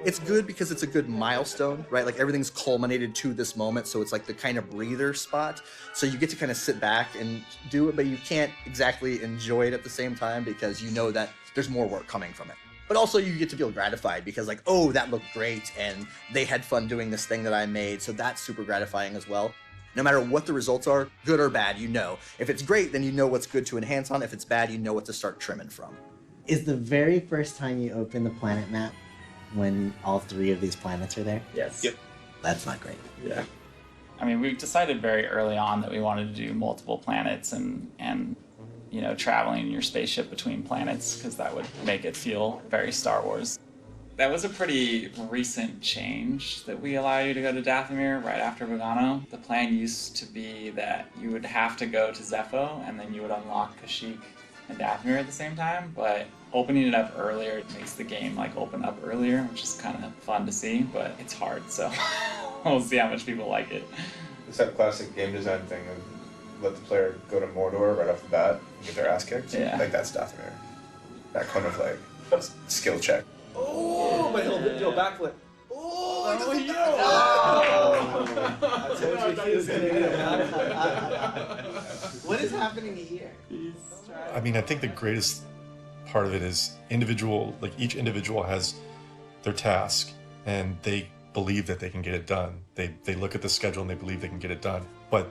It's good because it's a good milestone, right? Everything's culminated to this moment, so it's the kind of breather spot. So you get to kind of sit back and do it, but you can't exactly enjoy it at the same time because you know that there's more work coming from it. But also you get to feel gratified because oh, that looked great, and they had fun doing this thing that I made, so that's super gratifying as well. No matter what the results are, good or bad, you know. If it's great, then you know what's good to enhance on. If it's bad, you know what to start trimming from.
Is the very first time you open the planet map when all 3 of these planets are there?
Yes.
Yep.
That's not great.
Yeah. I mean, we decided very early on that we wanted to do multiple planets and traveling in your spaceship between planets, because that would make it feel very Star Wars. That was a pretty recent change that we allow you to go to Dathomir right after Bogano. The plan used to be that you would have to go to Zepho and then you would unlock Kashyyyk and Dathomir at the same time, but opening it up earlier makes the game open up earlier, which is kind of fun to see, but it's hard, so we'll see how much people like it.
It's that classic game design thing of let the player go to Mordor right off the bat and get their ass kicked.
Yeah.
That's Dathomir. That kind of skill check.
Oh, but he'll do a backflip. Oh,
What is happening here?
I mean, I think the greatest part of it is each individual has their task and they believe that they can get it done. They look at the schedule and they believe they can get it done, but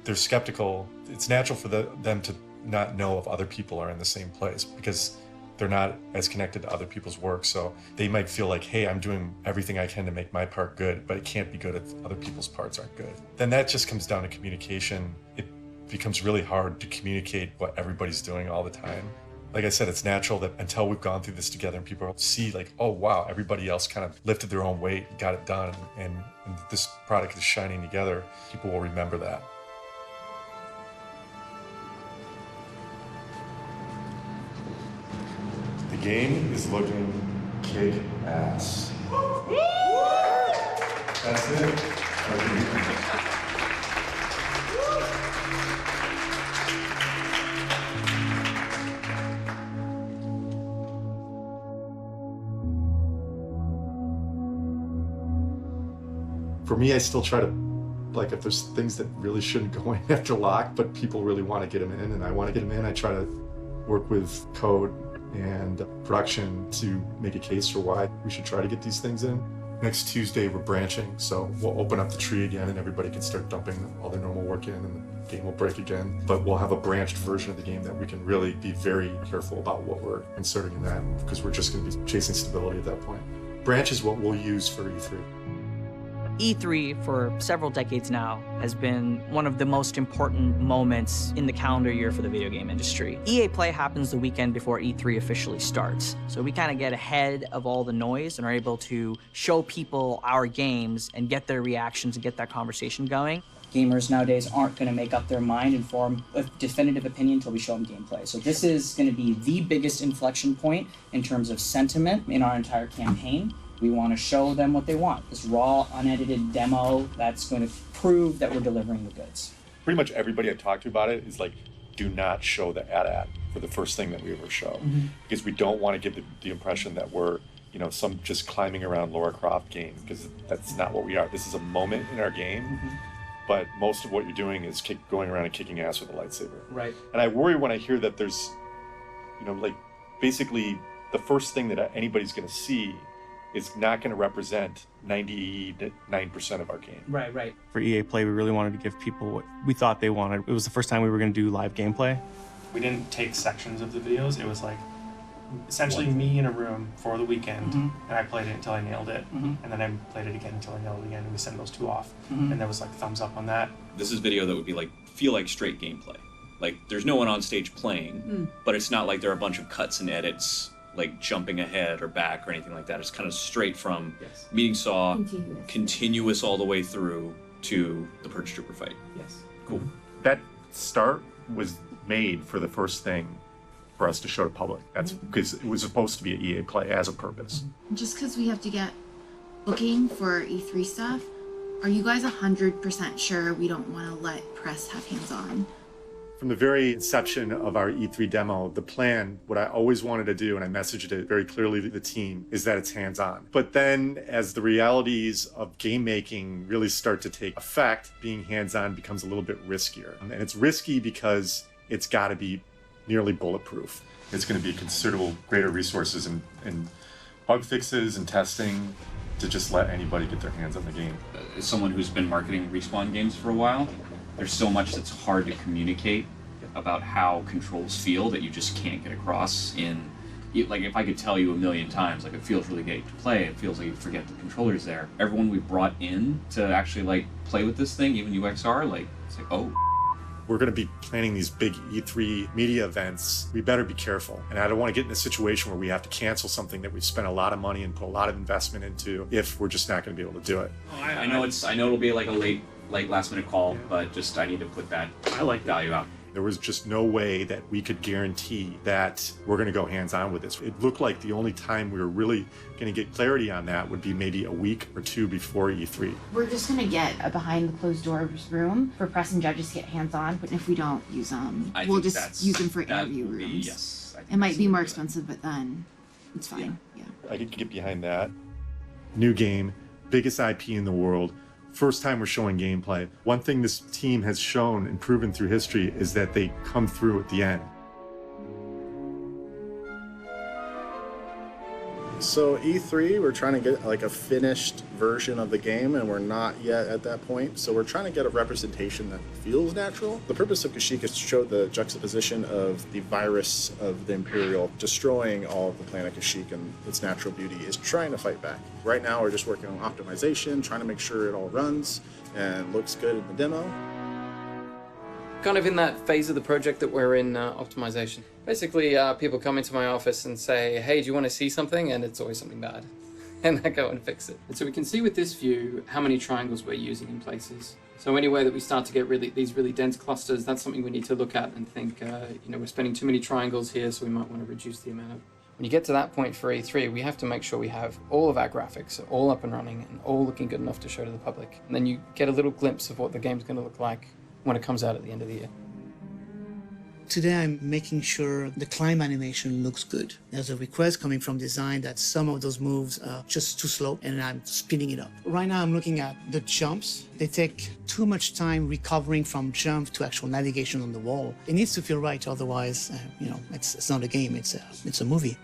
they're skeptical. It's natural for them to not know if other people are in the same place because they're not as connected to other people's work. So they might feel like, hey, I'm doing everything I can to make my part good, but it can't be good if other people's parts aren't good. Then that just comes down to communication. It becomes really hard to communicate what everybody's doing all the time. Like I said, it's natural that until we've gone through this together and people see like, oh wow, everybody else kind of lifted their own weight and got it done, and this product is shining together, people will remember that. The game is looking kick ass. That's it. For me, I still try to, like, if there's things that really shouldn't go in after lock, but people really want to get them in and I want to get them in, I try to work with code and production to make a case for why we should try to get these things in. Next Tuesday, we're branching, so we'll open up the tree again and everybody can start dumping all their normal work in and the game will break again. But we'll have a branched version of the game that we can really be very careful about what we're inserting in that, because we're just going to be chasing stability at that point. Branch is what we'll use for E3.
E3 for several decades now has been one of the most important moments in the calendar year for the video game industry. EA Play happens the weekend before E3 officially starts. So we kind of get ahead of all the noise and are able to show people our games and get their reactions and get that conversation going.
Gamers nowadays aren't going to make up their mind and form a definitive opinion until we show them gameplay. So this is going to be the biggest inflection point in terms of sentiment in our entire campaign. We want to show them what they want. This raw, unedited demo that's going to prove that we're delivering the goods.
Pretty much everybody I talk to about it is like, do not show the ad for the first thing that we ever show. Because we don't want to give the impression that we're, some just climbing around Lara Croft game, because that's not what we are. This is a moment in our game, but most of what you're doing is going around and kicking ass with a lightsaber.
Right.
And I worry when I hear that there's, basically the first thing that anybody's going to see is not going to represent 99% of our game.
Right.
For EA Play, we really wanted to give people what we thought they wanted. It was the first time we were going to do live gameplay. We didn't take sections of the videos. It was like essentially me in a room for the weekend, and I played it until I nailed it, and then I played it again until I nailed it again, and we sent those two off. And there was like thumbs up on that.
This is video that would be feel like straight gameplay. Like there's no one on stage playing, but it's not like there are a bunch of cuts and edits like jumping ahead or back or anything like that. It's kind of straight from meeting Saw, continuous all the way through to the Purge Trooper fight.
Yes.
Cool.
That start was made for the first thing for us to show to public. That's because it was supposed to be an EA Play as a purpose.
Just because we have to get booking for E3 stuff, are you guys 100% sure we don't want to let press have hands-on?
From the very inception of our E3 demo, the plan, what I always wanted to do, and I messaged it very clearly to the team, is that it's hands-on. But then as the realities of game making really start to take effect, being hands-on becomes a little bit riskier. And it's risky because it's got to be nearly bulletproof. It's going to be considerable greater resources and bug fixes and testing to just let anybody get their hands on the game.
As someone who's been marketing Respawn games for a while, there's so much that's hard to communicate about how controls feel that you just can't get across in, like if I could tell you a million times, like it feels really great to play, it feels like you forget the controller's there. Everyone we brought in to actually play with this thing, even UXR, it's like, oh.
We're going to be planning these big E3 media events. We better be careful. And I don't want to get in a situation where we have to cancel something that we've spent a lot of money and put a lot of investment into if we're just not going to be able to do it.
I know it'll be like a late last minute call, but just I need to put that value out.
There was just no way that we could guarantee that we're going to go hands-on with this. It looked like the only time we were really going to get clarity on that would be maybe a week or two before E3.
We're just going to get a behind the closed doors room for press and judges to get hands-on, but if we don't use them, we'll just use them for interview rooms. It might be more expensive, but then it's fine. Yeah.
I could get behind that. New game, biggest IP in the world. First time we're showing gameplay. One thing this team has shown and proven through history is that they come through at the end.
So E3, we're trying to get like a finished version of the game, and we're not yet at that point. So we're trying to get a representation that feels natural. The purpose of Kashyyyk is to show the juxtaposition of the virus of the Imperial destroying all of the planet Kashyyyk, and its natural beauty is trying to fight back. Right now, we're just working on optimization, trying to make sure it all runs and looks good in the demo.
Kind of in that phase of the project that we're in, optimization. Basically, people come into my office and say, hey, do you want to see something? And it's always something bad. And I go and fix it. And so we can see with this view how many triangles we're using in places. So anywhere that we start to get these really dense clusters, that's something we need to look at and think, we're spending too many triangles here, so we might want to reduce the amount. When you get to that point for E3, we have to make sure we have all of our graphics all up and running and all looking good enough to show to the public. And then you get a little glimpse of what the game's going to look like when it comes out at the end of the year.
Today I'm making sure the climb animation looks good. There's a request coming from design that some of those moves are just too slow, and I'm speeding it up. Right now I'm looking at the jumps. They take too much time recovering from jump to actual navigation on the wall. It needs to feel right, otherwise, it's not a game, it's a movie.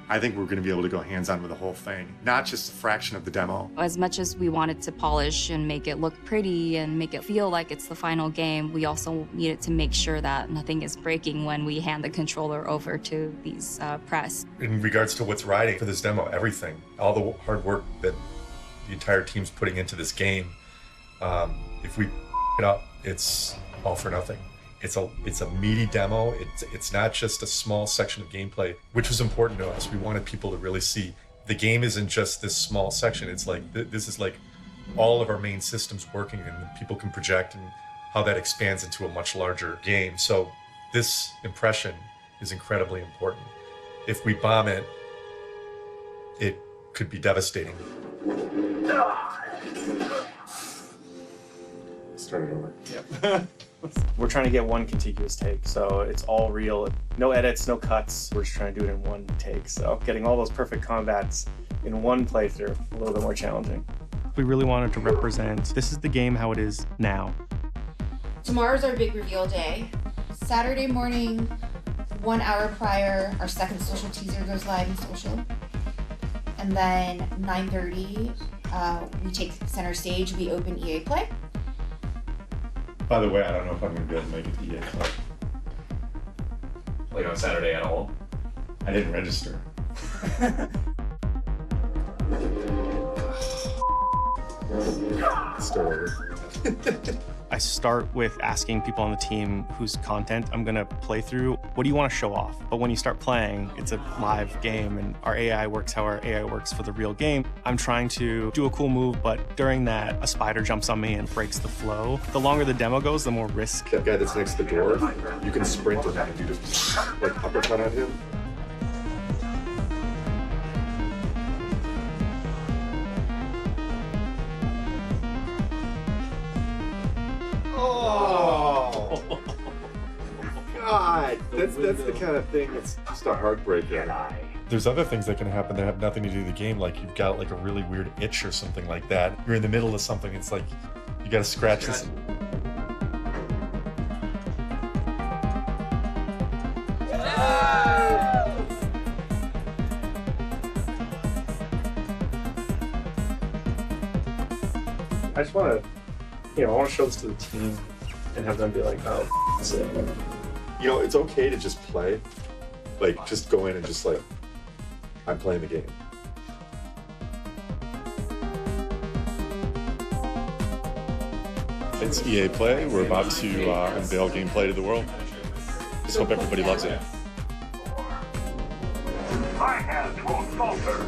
I think we're going to be able to go hands-on with the whole thing, not just a fraction of the demo.
As much as we wanted to polish and make it look pretty and make it feel like it's the final game, we also needed to make sure that nothing is breaking when we hand the controller over to these press.
In regards to what's riding for this demo, everything, all the hard work that the entire team's putting into this game, if we it up, it's all for nothing. It's a meaty demo. It's not just a small section of gameplay, which was important to us. We wanted people to really see the game isn't just this small section. It's like this is like all of our main systems working, and people can project and how that expands into a much larger game. So this impression is incredibly important. If we bomb it, it could be devastating.
Start it over. Yep. We're trying to get one contiguous take, so it's all real. No edits, no cuts. We're just trying to do it in one take, so getting all those perfect combats in one playthrough, a little bit more challenging. We really wanted to represent, this is the game how it is now.
Tomorrow's our big reveal day. Saturday morning, 1 hour prior, our second social teaser goes live in social. And then 9:30, we take center stage, we open EA Play.
By the way, I don't know if I'm going to be able to make it to EA Play.
Like on Saturday at all?
I didn't register. Start over.
I start with asking people on the team whose content I'm gonna play through, what do you want to show off? But when you start playing, it's a live game, and our AI works how our AI works for the real game. I'm trying to do a cool move, but during that, a spider jumps on me and breaks the flow. The longer the demo goes, the more risk.
That guy that's next to the door, you can sprint on him and do this, like uppercut on him. Oh God, that's the kind of thing that's just a heartbreaker. There's other things that can happen that have nothing to do with the game, like you've got like a really weird itch or something like that. You're in the middle of something, it's like you gotta scratch this.
I just want to, I want to show this to the team and have them be like, oh, that's it.
You know, it's okay to just play. Like, just go in and just like, I'm playing the game.
It's EA Play. We're about to unveil gameplay to the world. Just hope everybody loves it.
My hands won't falter.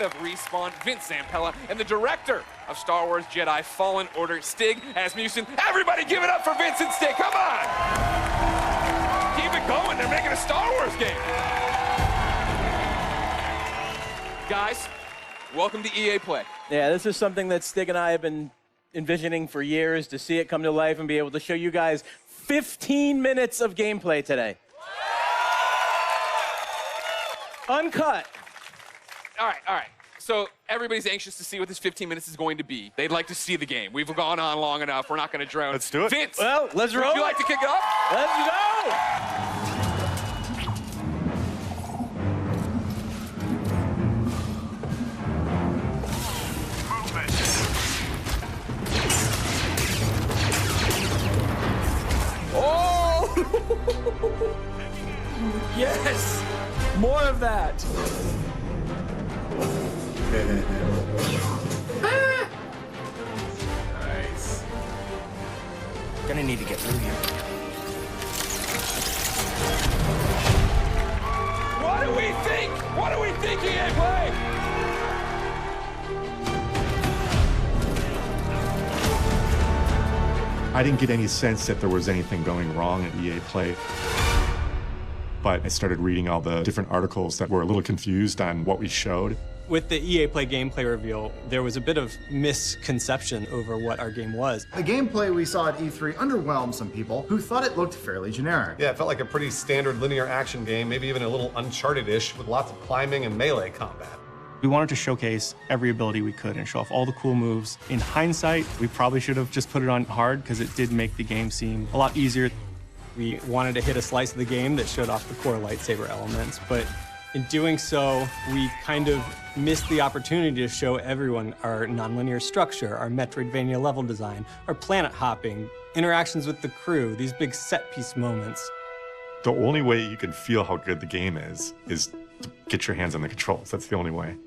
Of Respawn, Vince Zampella, and the director of Star Wars Jedi Fallen Order, Stig Asmussen. Everybody give it up for Vince and Stig, come on! Keep it going, they're making a Star Wars game. Guys, welcome to EA Play.
Yeah, this is something that Stig and I have been envisioning for years, to see it come to life and be able to show you guys 15 minutes of gameplay today. Uncut.
All right. So everybody's anxious to see what this 15 minutes is going to be. They'd like to see the game. We've gone on long enough. We're not going to drone.
Let's do it.
Vince,
well, let's roll.
Would you like to kick it off?
Let's go.
Oh! Yes! More of that. Nice.
Gonna need to get through here.
What do we think? What do we think, EA Play?
I didn't get any sense that there was anything going wrong at EA Play. But I started reading all the different articles that were a little confused on what we showed.
With the EA Play gameplay reveal, there was a bit of misconception over what our game was.
The gameplay we saw at E3 underwhelmed some people who thought it looked fairly generic.
Yeah, it felt like a pretty standard linear action game, maybe even a little Uncharted-ish with lots of climbing and melee combat.
We wanted to showcase every ability we could and show off all the cool moves. In hindsight, we probably should have just put it on hard because it did make the game seem a lot easier.
We wanted to hit a slice of the game that showed off the core lightsaber elements, but in doing so, we kind of missed the opportunity to show everyone our nonlinear structure, our Metroidvania level design, our planet hopping, interactions with the crew, these big set piece moments.
The only way you can feel how good the game is to get your hands on the controls. That's the only way.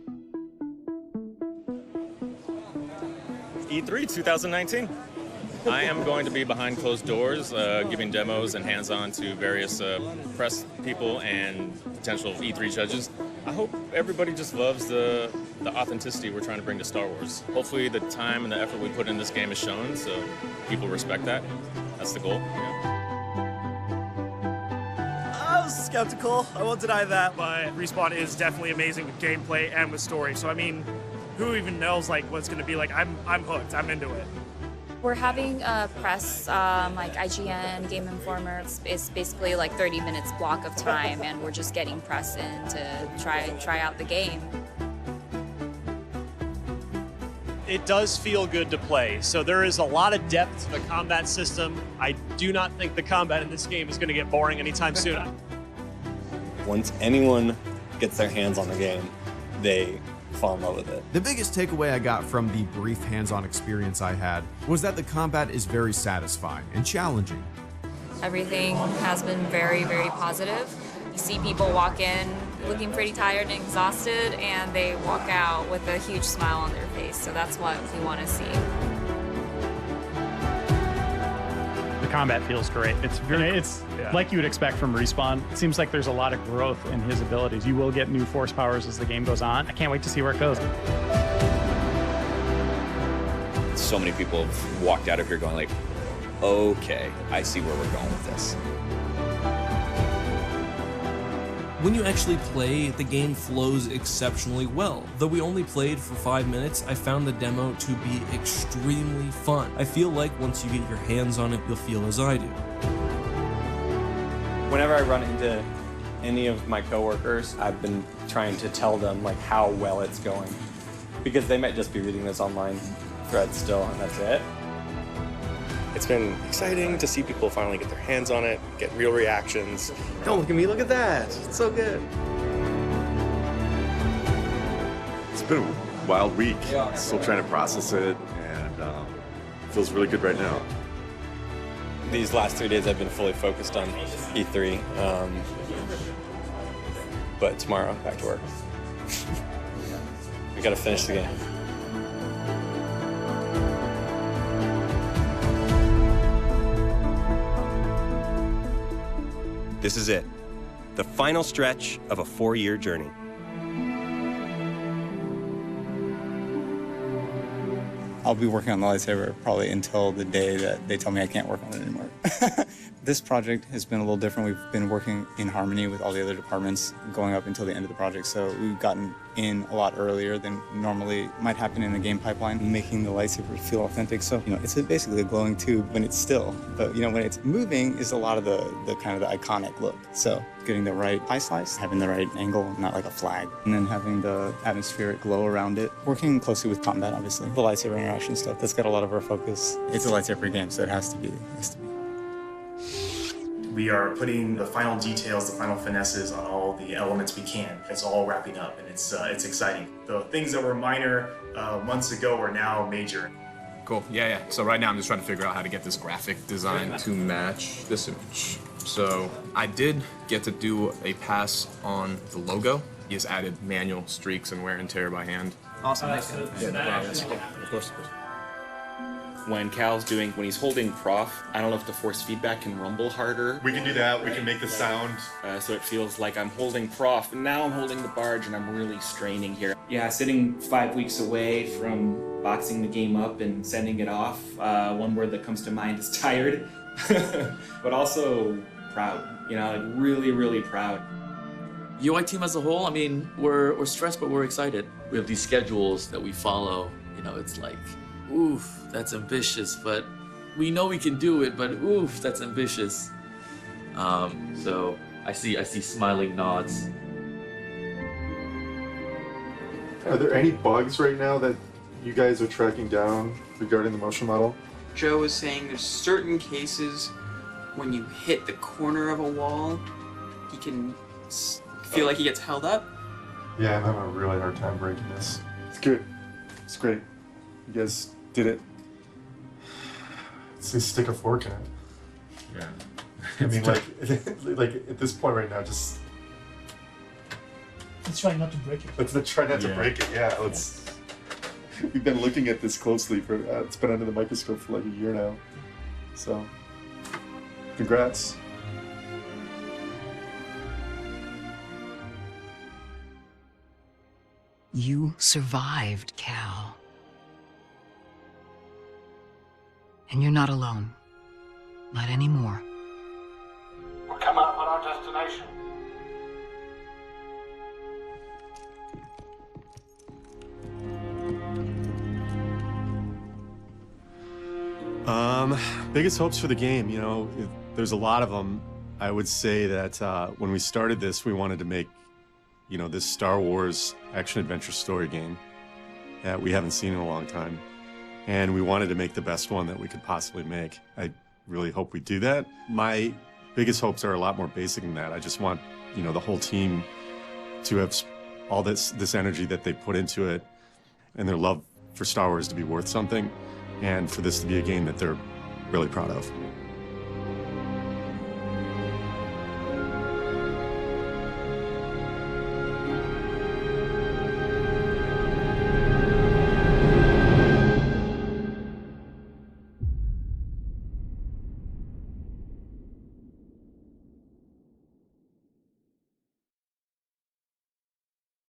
E3 2019. I am going to be behind closed doors, giving demos and hands-on to various press people and potential E3 judges. I hope everybody just loves the authenticity we're trying to bring to Star Wars. Hopefully the time and the effort we put in this game is shown, so people respect that. That's the goal.
I was skeptical, I won't deny that, but Respawn is definitely amazing with gameplay and with story. So I mean, who even knows like what's gonna be like? I'm hooked, I'm into it.
We're having a press, like IGN, Game Informer. It's basically like 30 minutes block of time, and we're just getting press in to try out the game.
It does feel good to play. So there is a lot of depth to the combat system. I do not think the combat in this game is going to get boring anytime soon.
Once anyone gets their hands on the game, they fall in love with it.
The biggest takeaway I got from the brief hands-on experience I had was that the combat is very satisfying and challenging.
Everything has been very, very positive. You see people walk in looking pretty tired and exhausted, and they walk out with a huge smile on their face. So that's what we want to see.
The combat feels great. It's like you would expect from Respawn. It seems like there's a lot of growth in his abilities. You will get new force powers as the game goes on. I can't wait to see where it goes.
So many people have walked out of here going like, okay, I see where we're going with this.
When you actually play, the game flows exceptionally well. Though we only played for 5 minutes, I found the demo to be extremely fun. I feel like once you get your hands on it, you'll feel as I do.
Whenever I run into any of my coworkers, I've been trying to tell them like how well it's going, because they might just be reading this online thread still, and that's it.
It's been exciting to see people finally get their hands on it, get real reactions.
Don't look at me, look at that. It's so good.
It's been a wild week. Still trying to process it, and it feels really good right now.
These last 3 days I've been fully focused on E3, but tomorrow, back to work. We gotta finish the game.
This is it, the final stretch of a 4-year journey.
I'll be working on the lightsaber probably until the day that they tell me I can't work on it anymore. This project has been a little different. We've been working in harmony with all the other departments going up until the end of the project, so we've gotten in a lot earlier than normally might happen in the game pipeline, making the lightsaber feel authentic. So, it's basically a glowing tube when it's still, but when it's moving is a lot of the kind of the iconic look. So getting the right eye slice, having the right angle, not like a flag, and then having the atmospheric glow around it. Working closely with combat, obviously. The lightsaber interaction stuff, that's got a lot of our focus. It's a lightsaber game, so it has to be.
We are putting the final details, the final finesses on all the elements we can. It's all wrapping up, and it's exciting. The things that were minor months ago are now major.
Cool, yeah. So right now I'm just trying to figure out how to get this graphic design to match this image. So I did get to do a pass on the logo. He has added manual streaks and wear and tear by hand.
Awesome.
Of course.
When when he's holding Prof, I don't know if the force feedback can rumble harder.
We can do that. We can make the sound.
So it feels like I'm holding Prof, and now I'm holding the barge, and I'm really straining here. Yeah, sitting 5 weeks away from boxing the game up and sending it off, one word that comes to mind is tired, but also proud. Really, really proud.
UI team as a whole, we're stressed, but we're excited. We have these schedules that we follow. It's like, oof, that's ambitious, but we know we can do it, but oof, that's ambitious. So I see smiling nods.
Are there any bugs right now that you guys are tracking down regarding the motion model?
Joe was saying there's certain cases when you hit the corner of a wall, he can feel like he gets held up.
Yeah, I'm having a really hard time breaking this. It's good. It's great. You guys did it. Let's stick a fork in it.
Yeah.
I mean, like at this point right now, just
let's try not to break it.
Let's not try not to break it. Yeah, let's. We've been looking at this closely for. It's been under the microscope for like a year now. So, congrats.
You survived, Cal. And you're not alone. Not anymore.
We're coming up on our destination.
Biggest hopes for the game, there's a lot of them. I would say that when we started this, we wanted to make, this Star Wars action-adventure story game that we haven't seen in a long time. And we wanted to make the best one that we could possibly make. I really hope we do that. My biggest hopes are a lot more basic than that. I just want, the whole team to have all this energy that they put into it and their love for Star Wars to be worth something, and for this to be a game that they're really proud of.